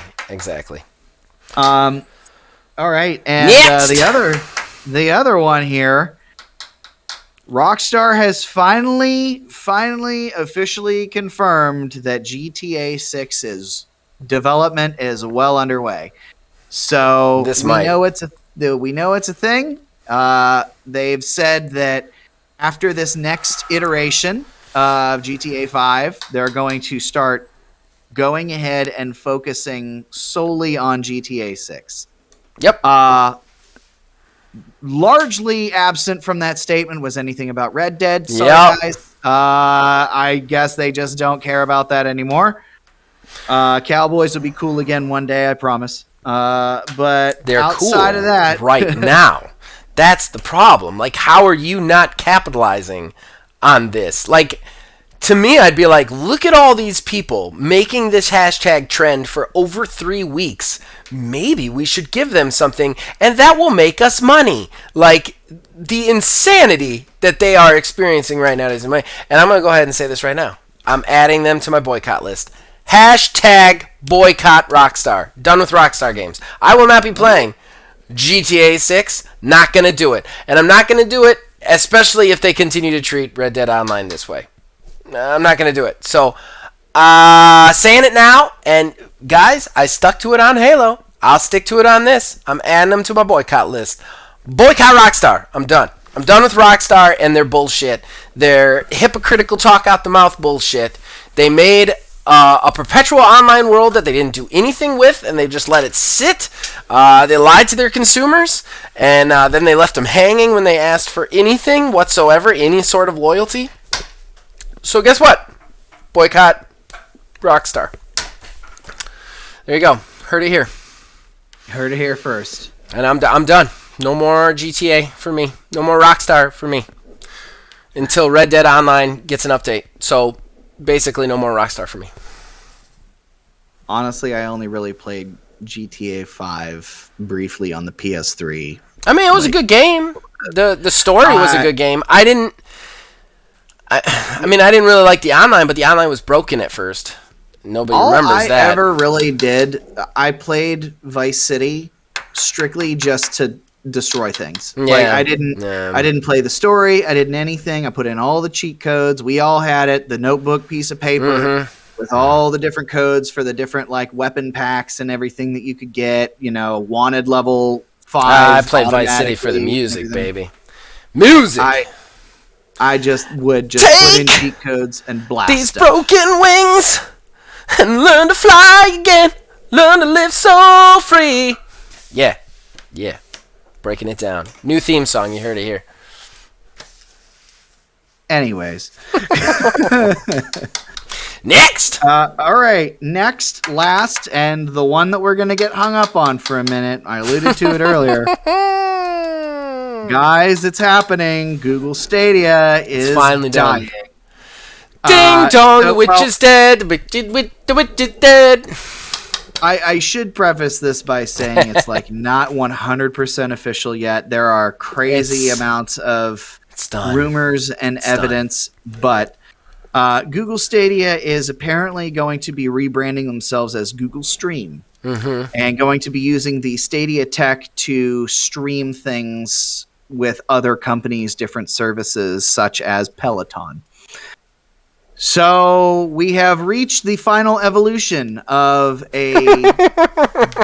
Speaker 2: All right, and the other one here, Rockstar has finally officially confirmed that GTA 6's development is well underway. So we know it's a thing. They've said that after this next iteration of GTA 5, they're going to start going ahead and focusing solely on GTA 6.
Speaker 1: Yep.
Speaker 2: Largely absent from that statement was anything about Red Dead. Sorry, guys. I guess they just don't care about that anymore. Cowboys will be cool again one day, I promise. But
Speaker 1: they're
Speaker 2: outside
Speaker 1: cool
Speaker 2: of that,
Speaker 1: right now. That's the problem. Like, how are you not capitalizing on this? Like, to me, I'd be like, look at all these people making this hashtag trend for over 3 weeks. Maybe we should give them something, and that will make us money. Like, the insanity that they are experiencing right now is money. And I'm going to go ahead and say this right now. I'm adding them to my boycott list. Hashtag boycott Rockstar. Done with Rockstar games. I will not be playing GTA 6. Not going to do it. And I'm not going to do it, especially if they continue to treat Red Dead Online this way. I'm not going to do it. So, saying it now, and guys, I stuck to it on Halo. I'll stick to it on this. I'm adding them to my boycott list. Boycott Rockstar. I'm done. I'm done with Rockstar and their bullshit. Their hypocritical talk out the mouth bullshit. They made a perpetual online world that they didn't do anything with, and they just let it sit. They lied to their consumers, and then they left them hanging when they asked for anything whatsoever, any sort of loyalty. So guess what? Boycott Rockstar. There you go. Heard it here.
Speaker 2: Heard it here first.
Speaker 1: And I'm done. No more GTA for me. No more Rockstar for me. Until Red Dead Online gets an update. So basically no more Rockstar for me.
Speaker 2: Honestly, I only really played GTA 5 briefly on the PS3.
Speaker 1: I mean, it was a good game. The story was a good game. I didn't really like the online, but the online was broken at first. Nobody remembers that.
Speaker 2: All I ever really did, I played Vice City strictly just to destroy things.
Speaker 1: Yeah.
Speaker 2: Like I didn't play the story. I didn't anything. I put in all the cheat codes. We all had it. The notebook piece of paper with all the different codes for the different like weapon packs and everything that you could get. You know, wanted level 5.
Speaker 1: I played Vice City for the music, baby. Music.
Speaker 2: I just would put in cheat codes and blast
Speaker 1: these
Speaker 2: stuff.
Speaker 1: broken wings and learn to fly again. Learn to live so free. Yeah. Breaking it down. New theme song. You heard it here.
Speaker 2: Anyways.
Speaker 1: Next.
Speaker 2: All right. Next, last, and the one that we're going to get hung up on for a minute. I alluded to it earlier. Guys, it's happening. Google Stadia is
Speaker 1: finally
Speaker 2: dying.
Speaker 1: Ding dong, the witch is dead. The witch is dead.
Speaker 2: I should preface this by saying it's like not 100% official yet. There are crazy amounts of rumors and evidence, but Google Stadia is apparently going to be rebranding themselves as Google Stream and going to be using the Stadia tech to stream things with other companies' different services, such as Peloton. So we have reached the final evolution of a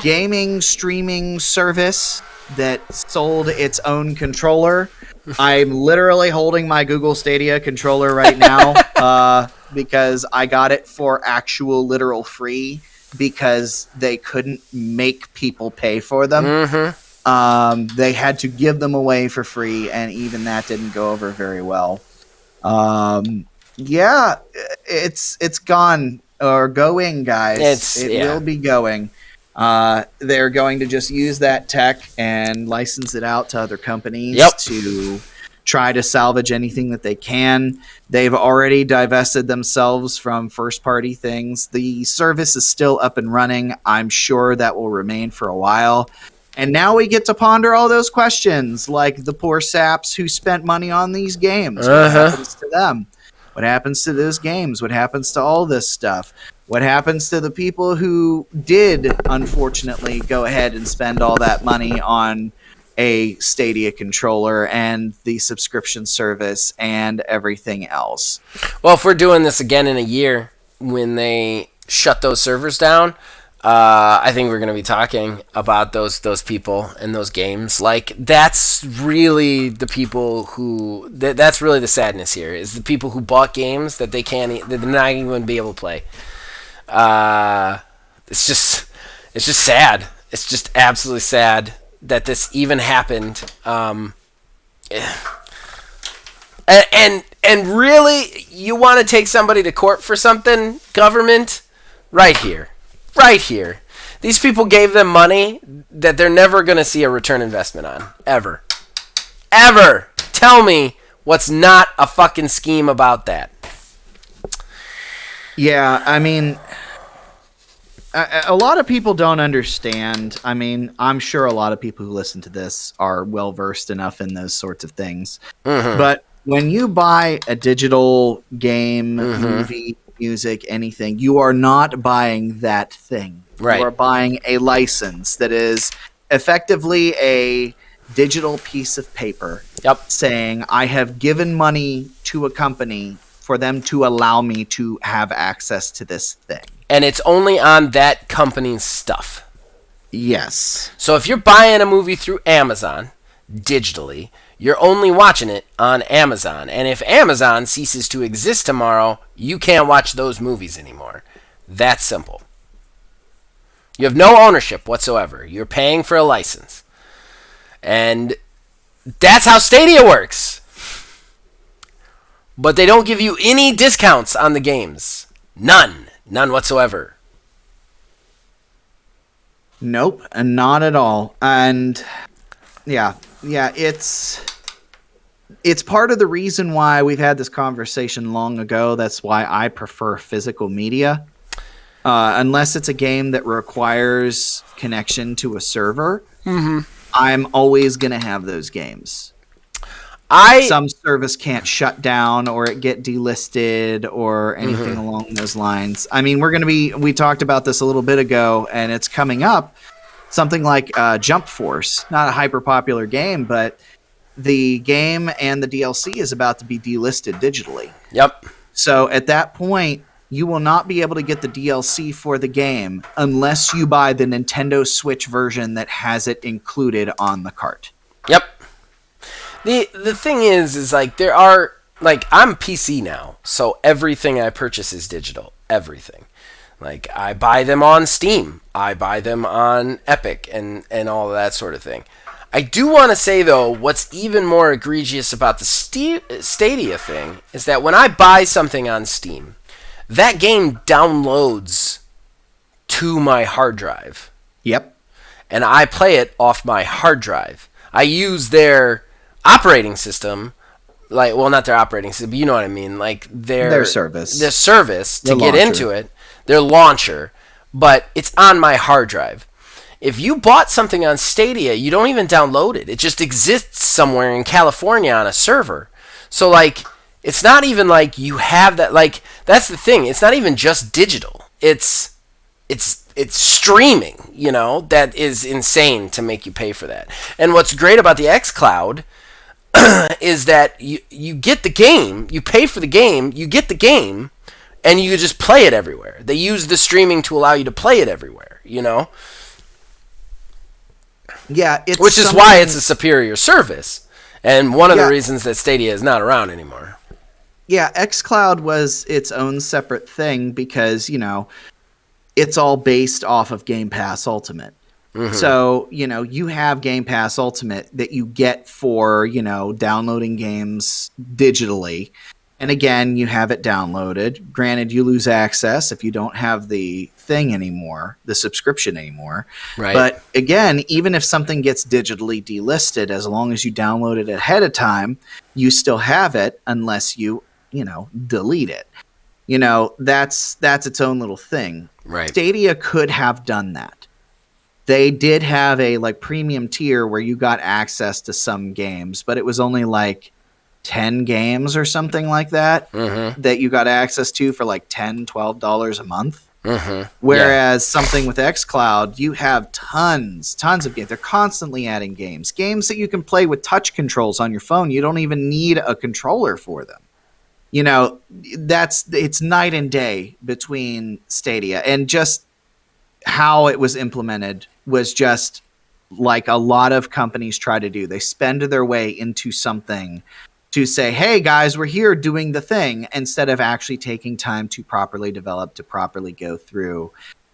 Speaker 2: gaming streaming service that sold its own controller. I'm literally holding my Google Stadia controller right now because I got it for actual literal free because they couldn't make people pay for them. They had to give them away for free, and even that didn't go over very well. Yeah, it's gone or going, guys. It will be going. They're going to just use that tech and license it out to other companies to try to salvage anything that they can. They've already divested themselves from first-party things. The service is still up and running. I'm sure that will remain for a while. And now we get to ponder all those questions, like the poor saps who spent money on these games. What happens to them? What happens to those games? What happens to all this stuff? What happens to the people who did, unfortunately, go ahead and spend all that money on a Stadia controller and the subscription service and everything else?
Speaker 1: Well, if we're doing this again in a year when they shut those servers down, I think we're going to be talking about those people and those games. Like, that's really the people who... That's really the sadness here, is the people who bought games that they can't... that they're not even going to be able to play. It's just sad. It's just absolutely sad that this even happened. And really, you want to take somebody to court for something, government? Right here. These people gave them money that they're never going to see a return investment on. Ever. Tell me what's not a fucking scheme about that.
Speaker 2: Yeah, I mean, a lot of people don't understand. I mean, I'm sure a lot of people who listen to this are well-versed enough in those sorts of things. But when you buy a digital game, movie, music, anything, you are not buying that thing.
Speaker 1: Right.
Speaker 2: You are buying a license that is effectively a digital piece of paper saying, I have given money to a company for them to allow me to have access to this thing.
Speaker 1: And it's only on that company's stuff.
Speaker 2: Yes.
Speaker 1: So if you're buying a movie through Amazon digitally, you're only watching it on Amazon. And if Amazon ceases to exist tomorrow, you can't watch those movies anymore. That's simple. You have no ownership whatsoever. You're paying for a license. And that's how Stadia works. But they don't give you any discounts on the games. None whatsoever.
Speaker 2: Nope, and not at all. And yeah, it's part of the reason why we've had this conversation long ago. That's why I prefer physical media. Unless it's a game that requires connection to a server, I'm always going to have those games. Some service can't shut down or it get delisted or anything along those lines. I mean, we talked about this a little bit ago, and it's coming up. Something like Jump Force, not a hyper popular game, but the game and the DLC is about to be delisted digitally.
Speaker 1: Yep.
Speaker 2: So at that point, you will not be able to get the DLC for the game unless you buy the Nintendo Switch version that has it included on the cart.
Speaker 1: Yep. The thing is like there are, like, I'm PC now, so everything I purchase is digital. Everything. Like, I buy them on Steam. I buy them on Epic and all of that sort of thing. I do want to say, though, what's even more egregious about the Stadia thing is that when I buy something on Steam, that game downloads to my hard drive.
Speaker 2: Yep.
Speaker 1: And I play it off my hard drive. I use their operating system, like, well, not their operating system, but you know what I mean, like their service to get into it, their launcher, but it's on my hard drive. If you bought something on Stadia, you don't even download it. It just exists somewhere in California on a server. So, like, it's not even like you have that, like, that's the thing. It's not even just digital. It's streaming, you know, that is insane to make you pay for that. And what's great about the xCloud is that you get the game, you pay for the game, you get the game, and you just play it everywhere. They use the streaming to allow you to play it everywhere, you know?
Speaker 2: Yeah,
Speaker 1: which is why it's a superior service, and one of the reasons that Stadia is not around anymore.
Speaker 2: Yeah, xCloud was its own separate thing because, you know, it's all based off of Game Pass Ultimate.
Speaker 1: Mm-hmm.
Speaker 2: So, you have Game Pass Ultimate that you get for, downloading games digitally. And again, you have it downloaded. Granted, you lose access if you don't have the thing anymore, the subscription anymore.
Speaker 1: Right.
Speaker 2: But again, even if something gets digitally delisted, as long as you download it ahead of time, you still have it unless you, delete it. That's its own little thing.
Speaker 1: Right.
Speaker 2: Stadia could have done that. They did have a premium tier where you got access to some games, but it was only 10 games or something like that that you got access to for $10, $12 a month. Whereas something with xCloud, you have tons of games. They're constantly adding games that you can play with touch controls on your phone. You don't even need a controller for them. It's night and day between Stadia, and just how it was implemented was just like a lot of companies try to do. They spend their way into something to say, hey guys, we're here doing the thing, instead of actually taking time to properly develop, to properly go through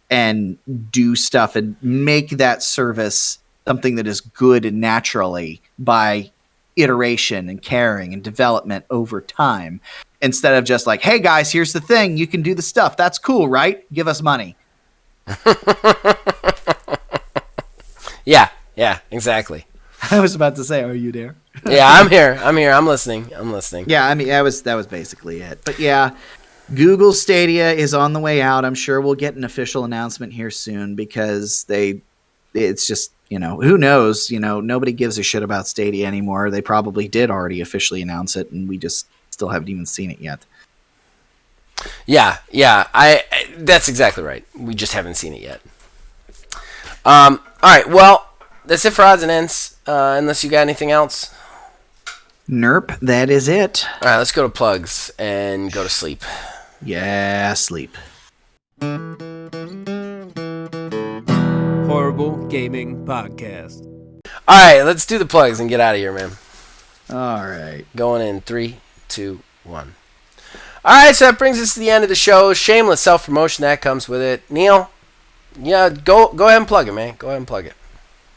Speaker 2: and do stuff and make that service something that is good naturally by iteration and caring and development over time, instead of just hey guys, here's the thing, you can do the stuff, that's cool, right? Give us money.
Speaker 1: Yeah, exactly.
Speaker 2: I was about to say, are you there?
Speaker 1: Yeah, I'm here. I'm listening.
Speaker 2: Yeah, I mean, that was basically it. But yeah, Google Stadia is on the way out. I'm sure we'll get an official announcement here soon, because it's just, who knows? Nobody gives a shit about Stadia anymore. They probably did already officially announce it, and we just still haven't even seen it yet.
Speaker 1: Yeah, that's exactly right. We just haven't seen it yet. All right, well, that's it for odds and ends, unless you got anything else.
Speaker 2: Nerp, that is it.
Speaker 1: All right, let's go to plugs and go to sleep.
Speaker 2: Yeah, sleep.
Speaker 3: Horrible Gaming Podcast.
Speaker 1: All right, let's do the plugs and get out of here, man.
Speaker 2: All right.
Speaker 1: Going in 3, 2, 1. All right, so that brings us to the end of the show. Shameless self-promotion that comes with it. Neil, yeah, go ahead and plug it, man. Go ahead and plug it.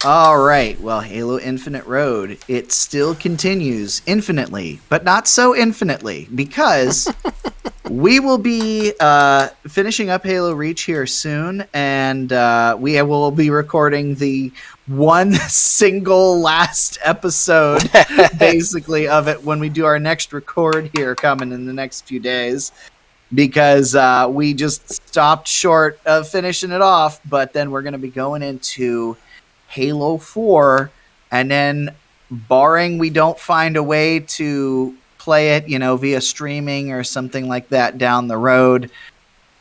Speaker 2: All right. Well, Halo Infinite Road, it still continues infinitely, but not so infinitely, because we will be finishing up Halo Reach here soon, and we will be recording the one single last episode, basically, of it when we do our next record here coming in the next few days, because we just stopped short of finishing it off, but then we're going to be going into Halo 4, and then barring we don't find a way to play it, via streaming or something like that down the road,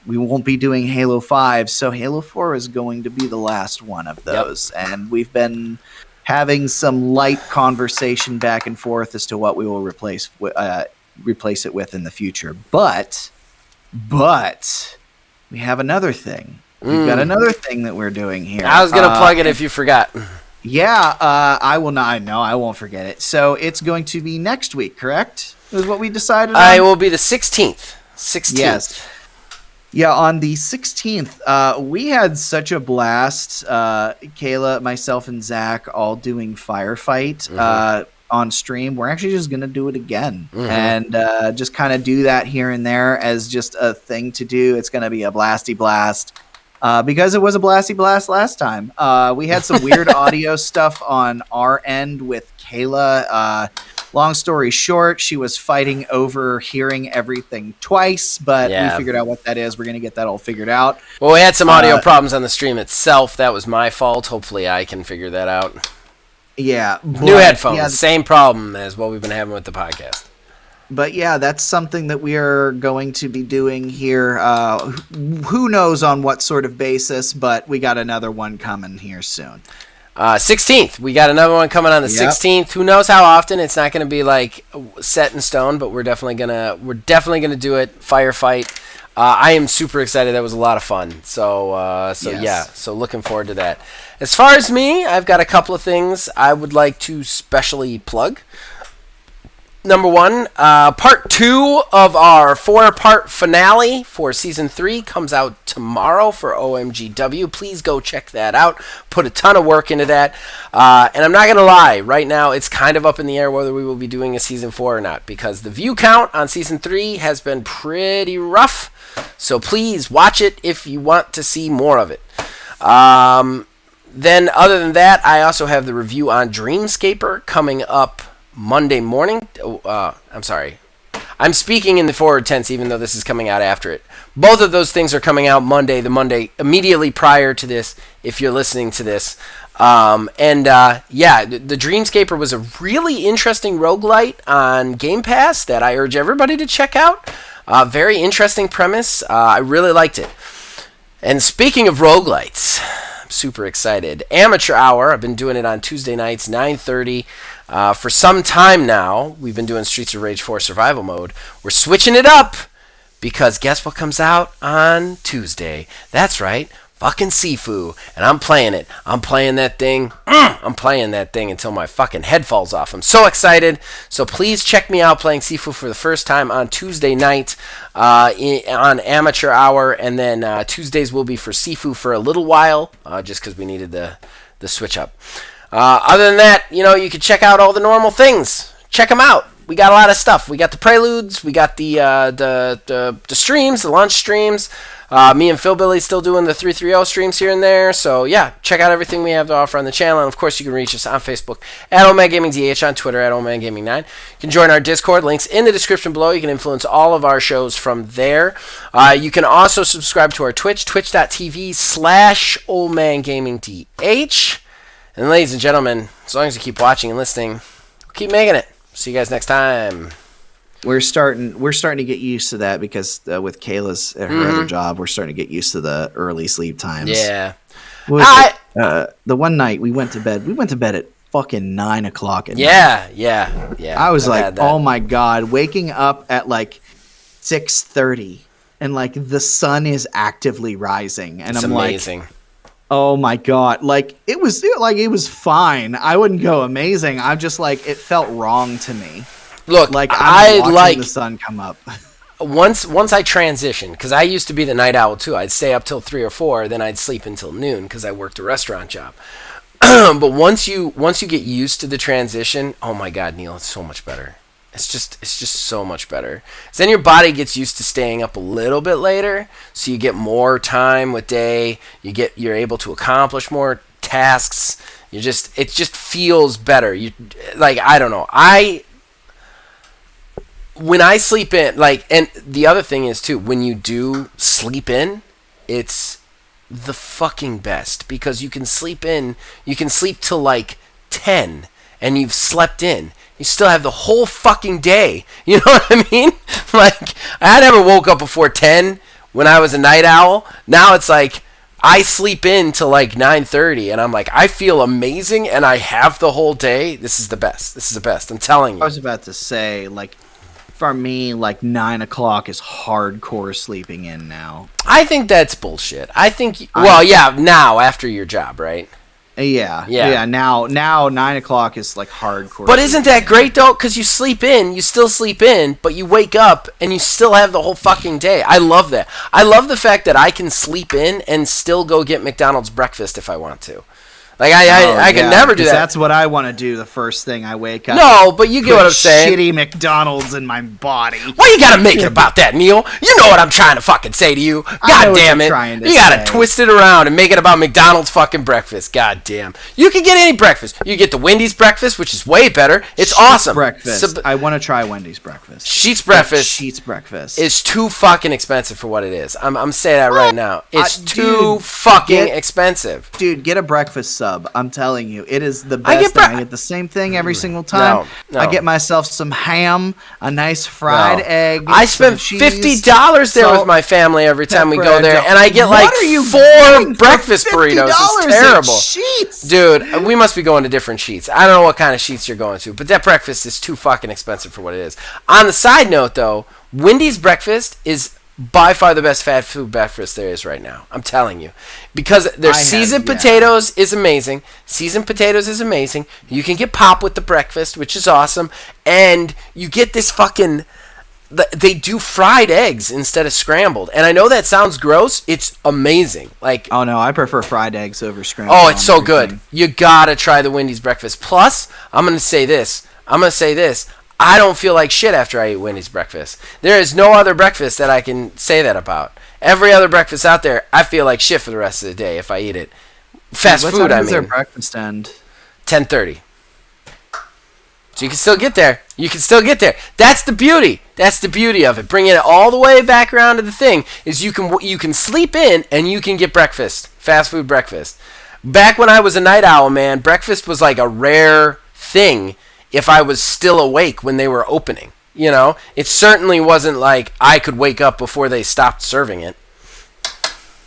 Speaker 2: we won't be doing Halo 5. So Halo 4 is going to be the last one of those. Yep. And we've been having some light conversation back and forth as to what we will replace it with in the future. But we have another thing. We've got another thing that we're doing here.
Speaker 1: I was going to plug it if you forgot.
Speaker 2: Yeah, I will not. No, I won't forget it. So it's going to be next week, correct? Is what we decided on?
Speaker 1: It will be the 16th. 16th.
Speaker 2: Yes. Yeah, on the 16th, we had such a blast. Kayla, myself, and Zach all doing Firefight on stream. We're actually just going to do it again and just kind of do that here and there as just a thing to do. It's going to be a blasty blast. Because it was a blasty blast last time. We had some weird audio stuff on our end with Kayla. Long story short, she was fighting over hearing everything twice, but we figured out what that is. We're going to get that all figured out.
Speaker 1: Well, we had some audio problems on the stream itself. That was my fault. Hopefully I can figure that out.
Speaker 2: Yeah.
Speaker 1: New headphones. Same problem as what we've been having with the podcast.
Speaker 2: But yeah, that's something that we are going to be doing here. Who knows on what sort of basis, but we got another one coming here soon.
Speaker 1: 16th. We got another one coming on the 16th. Who knows how often? It's not going to be set in stone, but we're definitely gonna do it. Firefight. I am super excited. That was a lot of fun. So looking forward to that. As far as me, I've got a couple of things I would like to specially plug. number one, part 2 of our 4-part finale for season 3 comes out tomorrow for OMGW. Please go check that out. Put a ton of work into that. And I'm not going to lie, right now it's kind of up in the air whether we will be doing a season 4 or not, because the view count on season 3 has been pretty rough. So please watch it if you want to see more of it. Then other than that, I also have the review on Dreamscaper coming up Monday morning. I'm sorry. I'm speaking in the forward tense even though this is coming out after it. Both of those things are coming out Monday, the Monday immediately prior to this, if you're listening to this. The Dreamscaper was a really interesting roguelite on Game Pass that I urge everybody to check out. Very interesting premise. I really liked it. And speaking of roguelites, I'm super excited. Amateur Hour, I've been doing it on Tuesday nights, 9:30. For some time now, we've been doing Streets of Rage 4 Survival Mode. We're switching it up because guess what comes out on Tuesday? That's right, fucking Sifu. And I'm playing it. I'm playing that thing. I'm playing that thing until my fucking head falls off. I'm so excited. So please check me out playing Sifu for the first time on Tuesday night on Amateur Hour. And then Tuesdays will be for Sifu for a little while just because we needed the switch up. Other than that, you can check out all the normal things. Check them out. We got a lot of stuff. We got the preludes. We got the streams, the lunch streams. Me and Phil Billy still doing the 330 streams here and there. So yeah, check out everything we have to offer on the channel. And of course, you can reach us on Facebook at OldManGamingDH, on Twitter at OldManGaming9. You can join our Discord. Links in the description below. You can influence all of our shows from there. You can also subscribe to our Twitch, twitch.tv/OldManGamingDH. And ladies and gentlemen, as long as you keep watching and listening, we'll keep making it. See you guys next time.
Speaker 2: We're starting to get used to that because with Kayla's her other job, we're starting to get used to the early sleep times.
Speaker 1: Yeah.
Speaker 2: The one night we went to bed at fucking 9 o'clock at night.
Speaker 1: Yeah.
Speaker 2: I was like, oh my God, waking up at like 6:30 and like the sun is actively rising. And
Speaker 1: it's
Speaker 2: I'm
Speaker 1: amazing.
Speaker 2: Like, oh my God. Like it was fine. I wouldn't go amazing. I'm just like, it felt wrong to me.
Speaker 1: Look,
Speaker 2: like
Speaker 1: I like
Speaker 2: the sun come up.
Speaker 1: once I transitioned, because I used to be the night owl too. I'd stay up till 3 or 4, then I'd sleep until noon because I worked a restaurant job. But once you get used to the transition, oh my God, Neil, it's so much better. It's just so much better. So then your body gets used to staying up a little bit later, so you get more time with day. You're able to accomplish more tasks. It just feels better. I don't know. When I sleep in, and the other thing is too, when you do sleep in, it's the fucking best because you can sleep till like 10 and you've slept in. You still have the whole fucking day. You know what I mean? Like, I never woke up before 10 when I was a night owl. Now it's like, I sleep in till like 9:30 and I'm like, I feel amazing and I have the whole day. This is the best. I'm telling you.
Speaker 2: I was about to say, like, for me, like 9 o'clock is hardcore sleeping in now.
Speaker 1: I think that's bullshit. Now after your job, right?
Speaker 2: Yeah. Now 9 o'clock is like hardcore.
Speaker 1: But isn't that great though? Because you still sleep in, but you wake up and you still have the whole fucking day. I love that. I love the fact that I can sleep in and still go get McDonald's breakfast if I want to. Like, I can never do that.
Speaker 2: That's what I want to do the first thing I wake up.
Speaker 1: No, but you get what I'm saying.
Speaker 2: Shitty McDonald's in my body.
Speaker 1: Why you gotta make it about that, Neil? You know what I'm trying to fucking say to you. God damn it. You gotta twist it around and make it about McDonald's fucking breakfast. God damn. You can get any breakfast. You get the Wendy's breakfast, which is way better. It's awesome.
Speaker 2: Breakfast. I want to try Wendy's breakfast.
Speaker 1: Sheetz breakfast.
Speaker 2: Sheetz breakfast.
Speaker 1: Is too fucking expensive for what it is. I'm saying that right now. It's too fucking expensive.
Speaker 2: Dude, get a breakfast sub. I'm telling you, it is the best thing. I get the same thing every single time.
Speaker 1: No.
Speaker 2: I get myself some ham, a nice fried egg.
Speaker 1: I spend $50 there with my family every time we go there, and I get like 4 breakfast burritos. It's terrible. Dude, we must be going to different Sheetz. I don't know what kind of Sheetz you're going to, but that breakfast is too fucking expensive for what it is. On the side note, though, Wendy's breakfast is by far the best fast food breakfast there is right now. I'm telling you. Because their seasoned
Speaker 2: yeah.
Speaker 1: potatoes is amazing. Seasoned potatoes is amazing. You can get pop with the breakfast, which is awesome. And you get this fucking... They do fried eggs instead of scrambled. And I know that sounds gross. It's amazing. Like,
Speaker 2: oh, no, I prefer fried eggs over scrambled.
Speaker 1: oh, it's so good. You gotta try the Wendy's breakfast. Plus, I'm gonna say this. I don't feel like shit after I eat Wendy's breakfast. There is no other breakfast that I can say that about. Every other breakfast out there, I feel like shit for the rest of the day if I eat it. Fast food, I mean. What time
Speaker 2: does their breakfast end?
Speaker 1: 10:30. So you can still get there. That's the beauty. That's the beauty of it. Bringing it all the way back around to the thing is you can sleep in and you can get breakfast. Fast food breakfast. Back when I was a night owl, man, breakfast was like a rare thing if I was still awake when they were opening. You know? It certainly wasn't like I could wake up before they stopped serving it.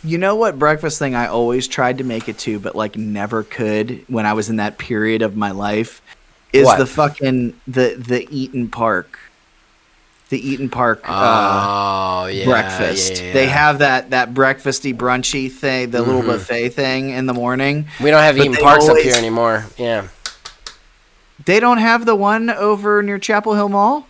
Speaker 2: You know what breakfast thing I always tried to make it to, but like never could when I was in that period of my life? Is what? The fucking the Eaton Park. The Eaton Park breakfast. Yeah. They have that breakfasty brunchy thing, the little buffet thing in the morning.
Speaker 1: We don't have Eaton Parks up here anymore. Yeah.
Speaker 2: They don't have the one over near Chapel Hill Mall?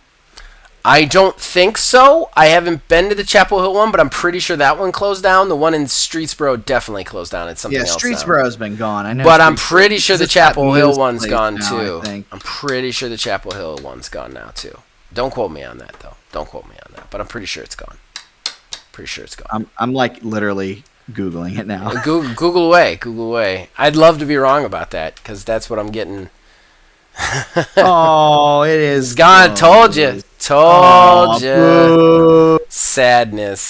Speaker 1: I don't think so. I haven't been to the Chapel Hill one, but I'm pretty sure that one closed down. The one in Streetsboro definitely closed down. It's something else.
Speaker 2: Yeah, Streetsboro's been gone. I know.
Speaker 1: But I'm pretty sure the Chapel Hill one's gone too. I'm pretty sure the Chapel Hill one's gone now too. Don't quote me on that though. But I'm pretty sure it's gone.
Speaker 2: I'm like literally Googling it now.
Speaker 1: Google away. I'd love to be wrong about that because that's what I'm getting.
Speaker 2: Oh, it is
Speaker 1: it's gone. Told you. Sadness.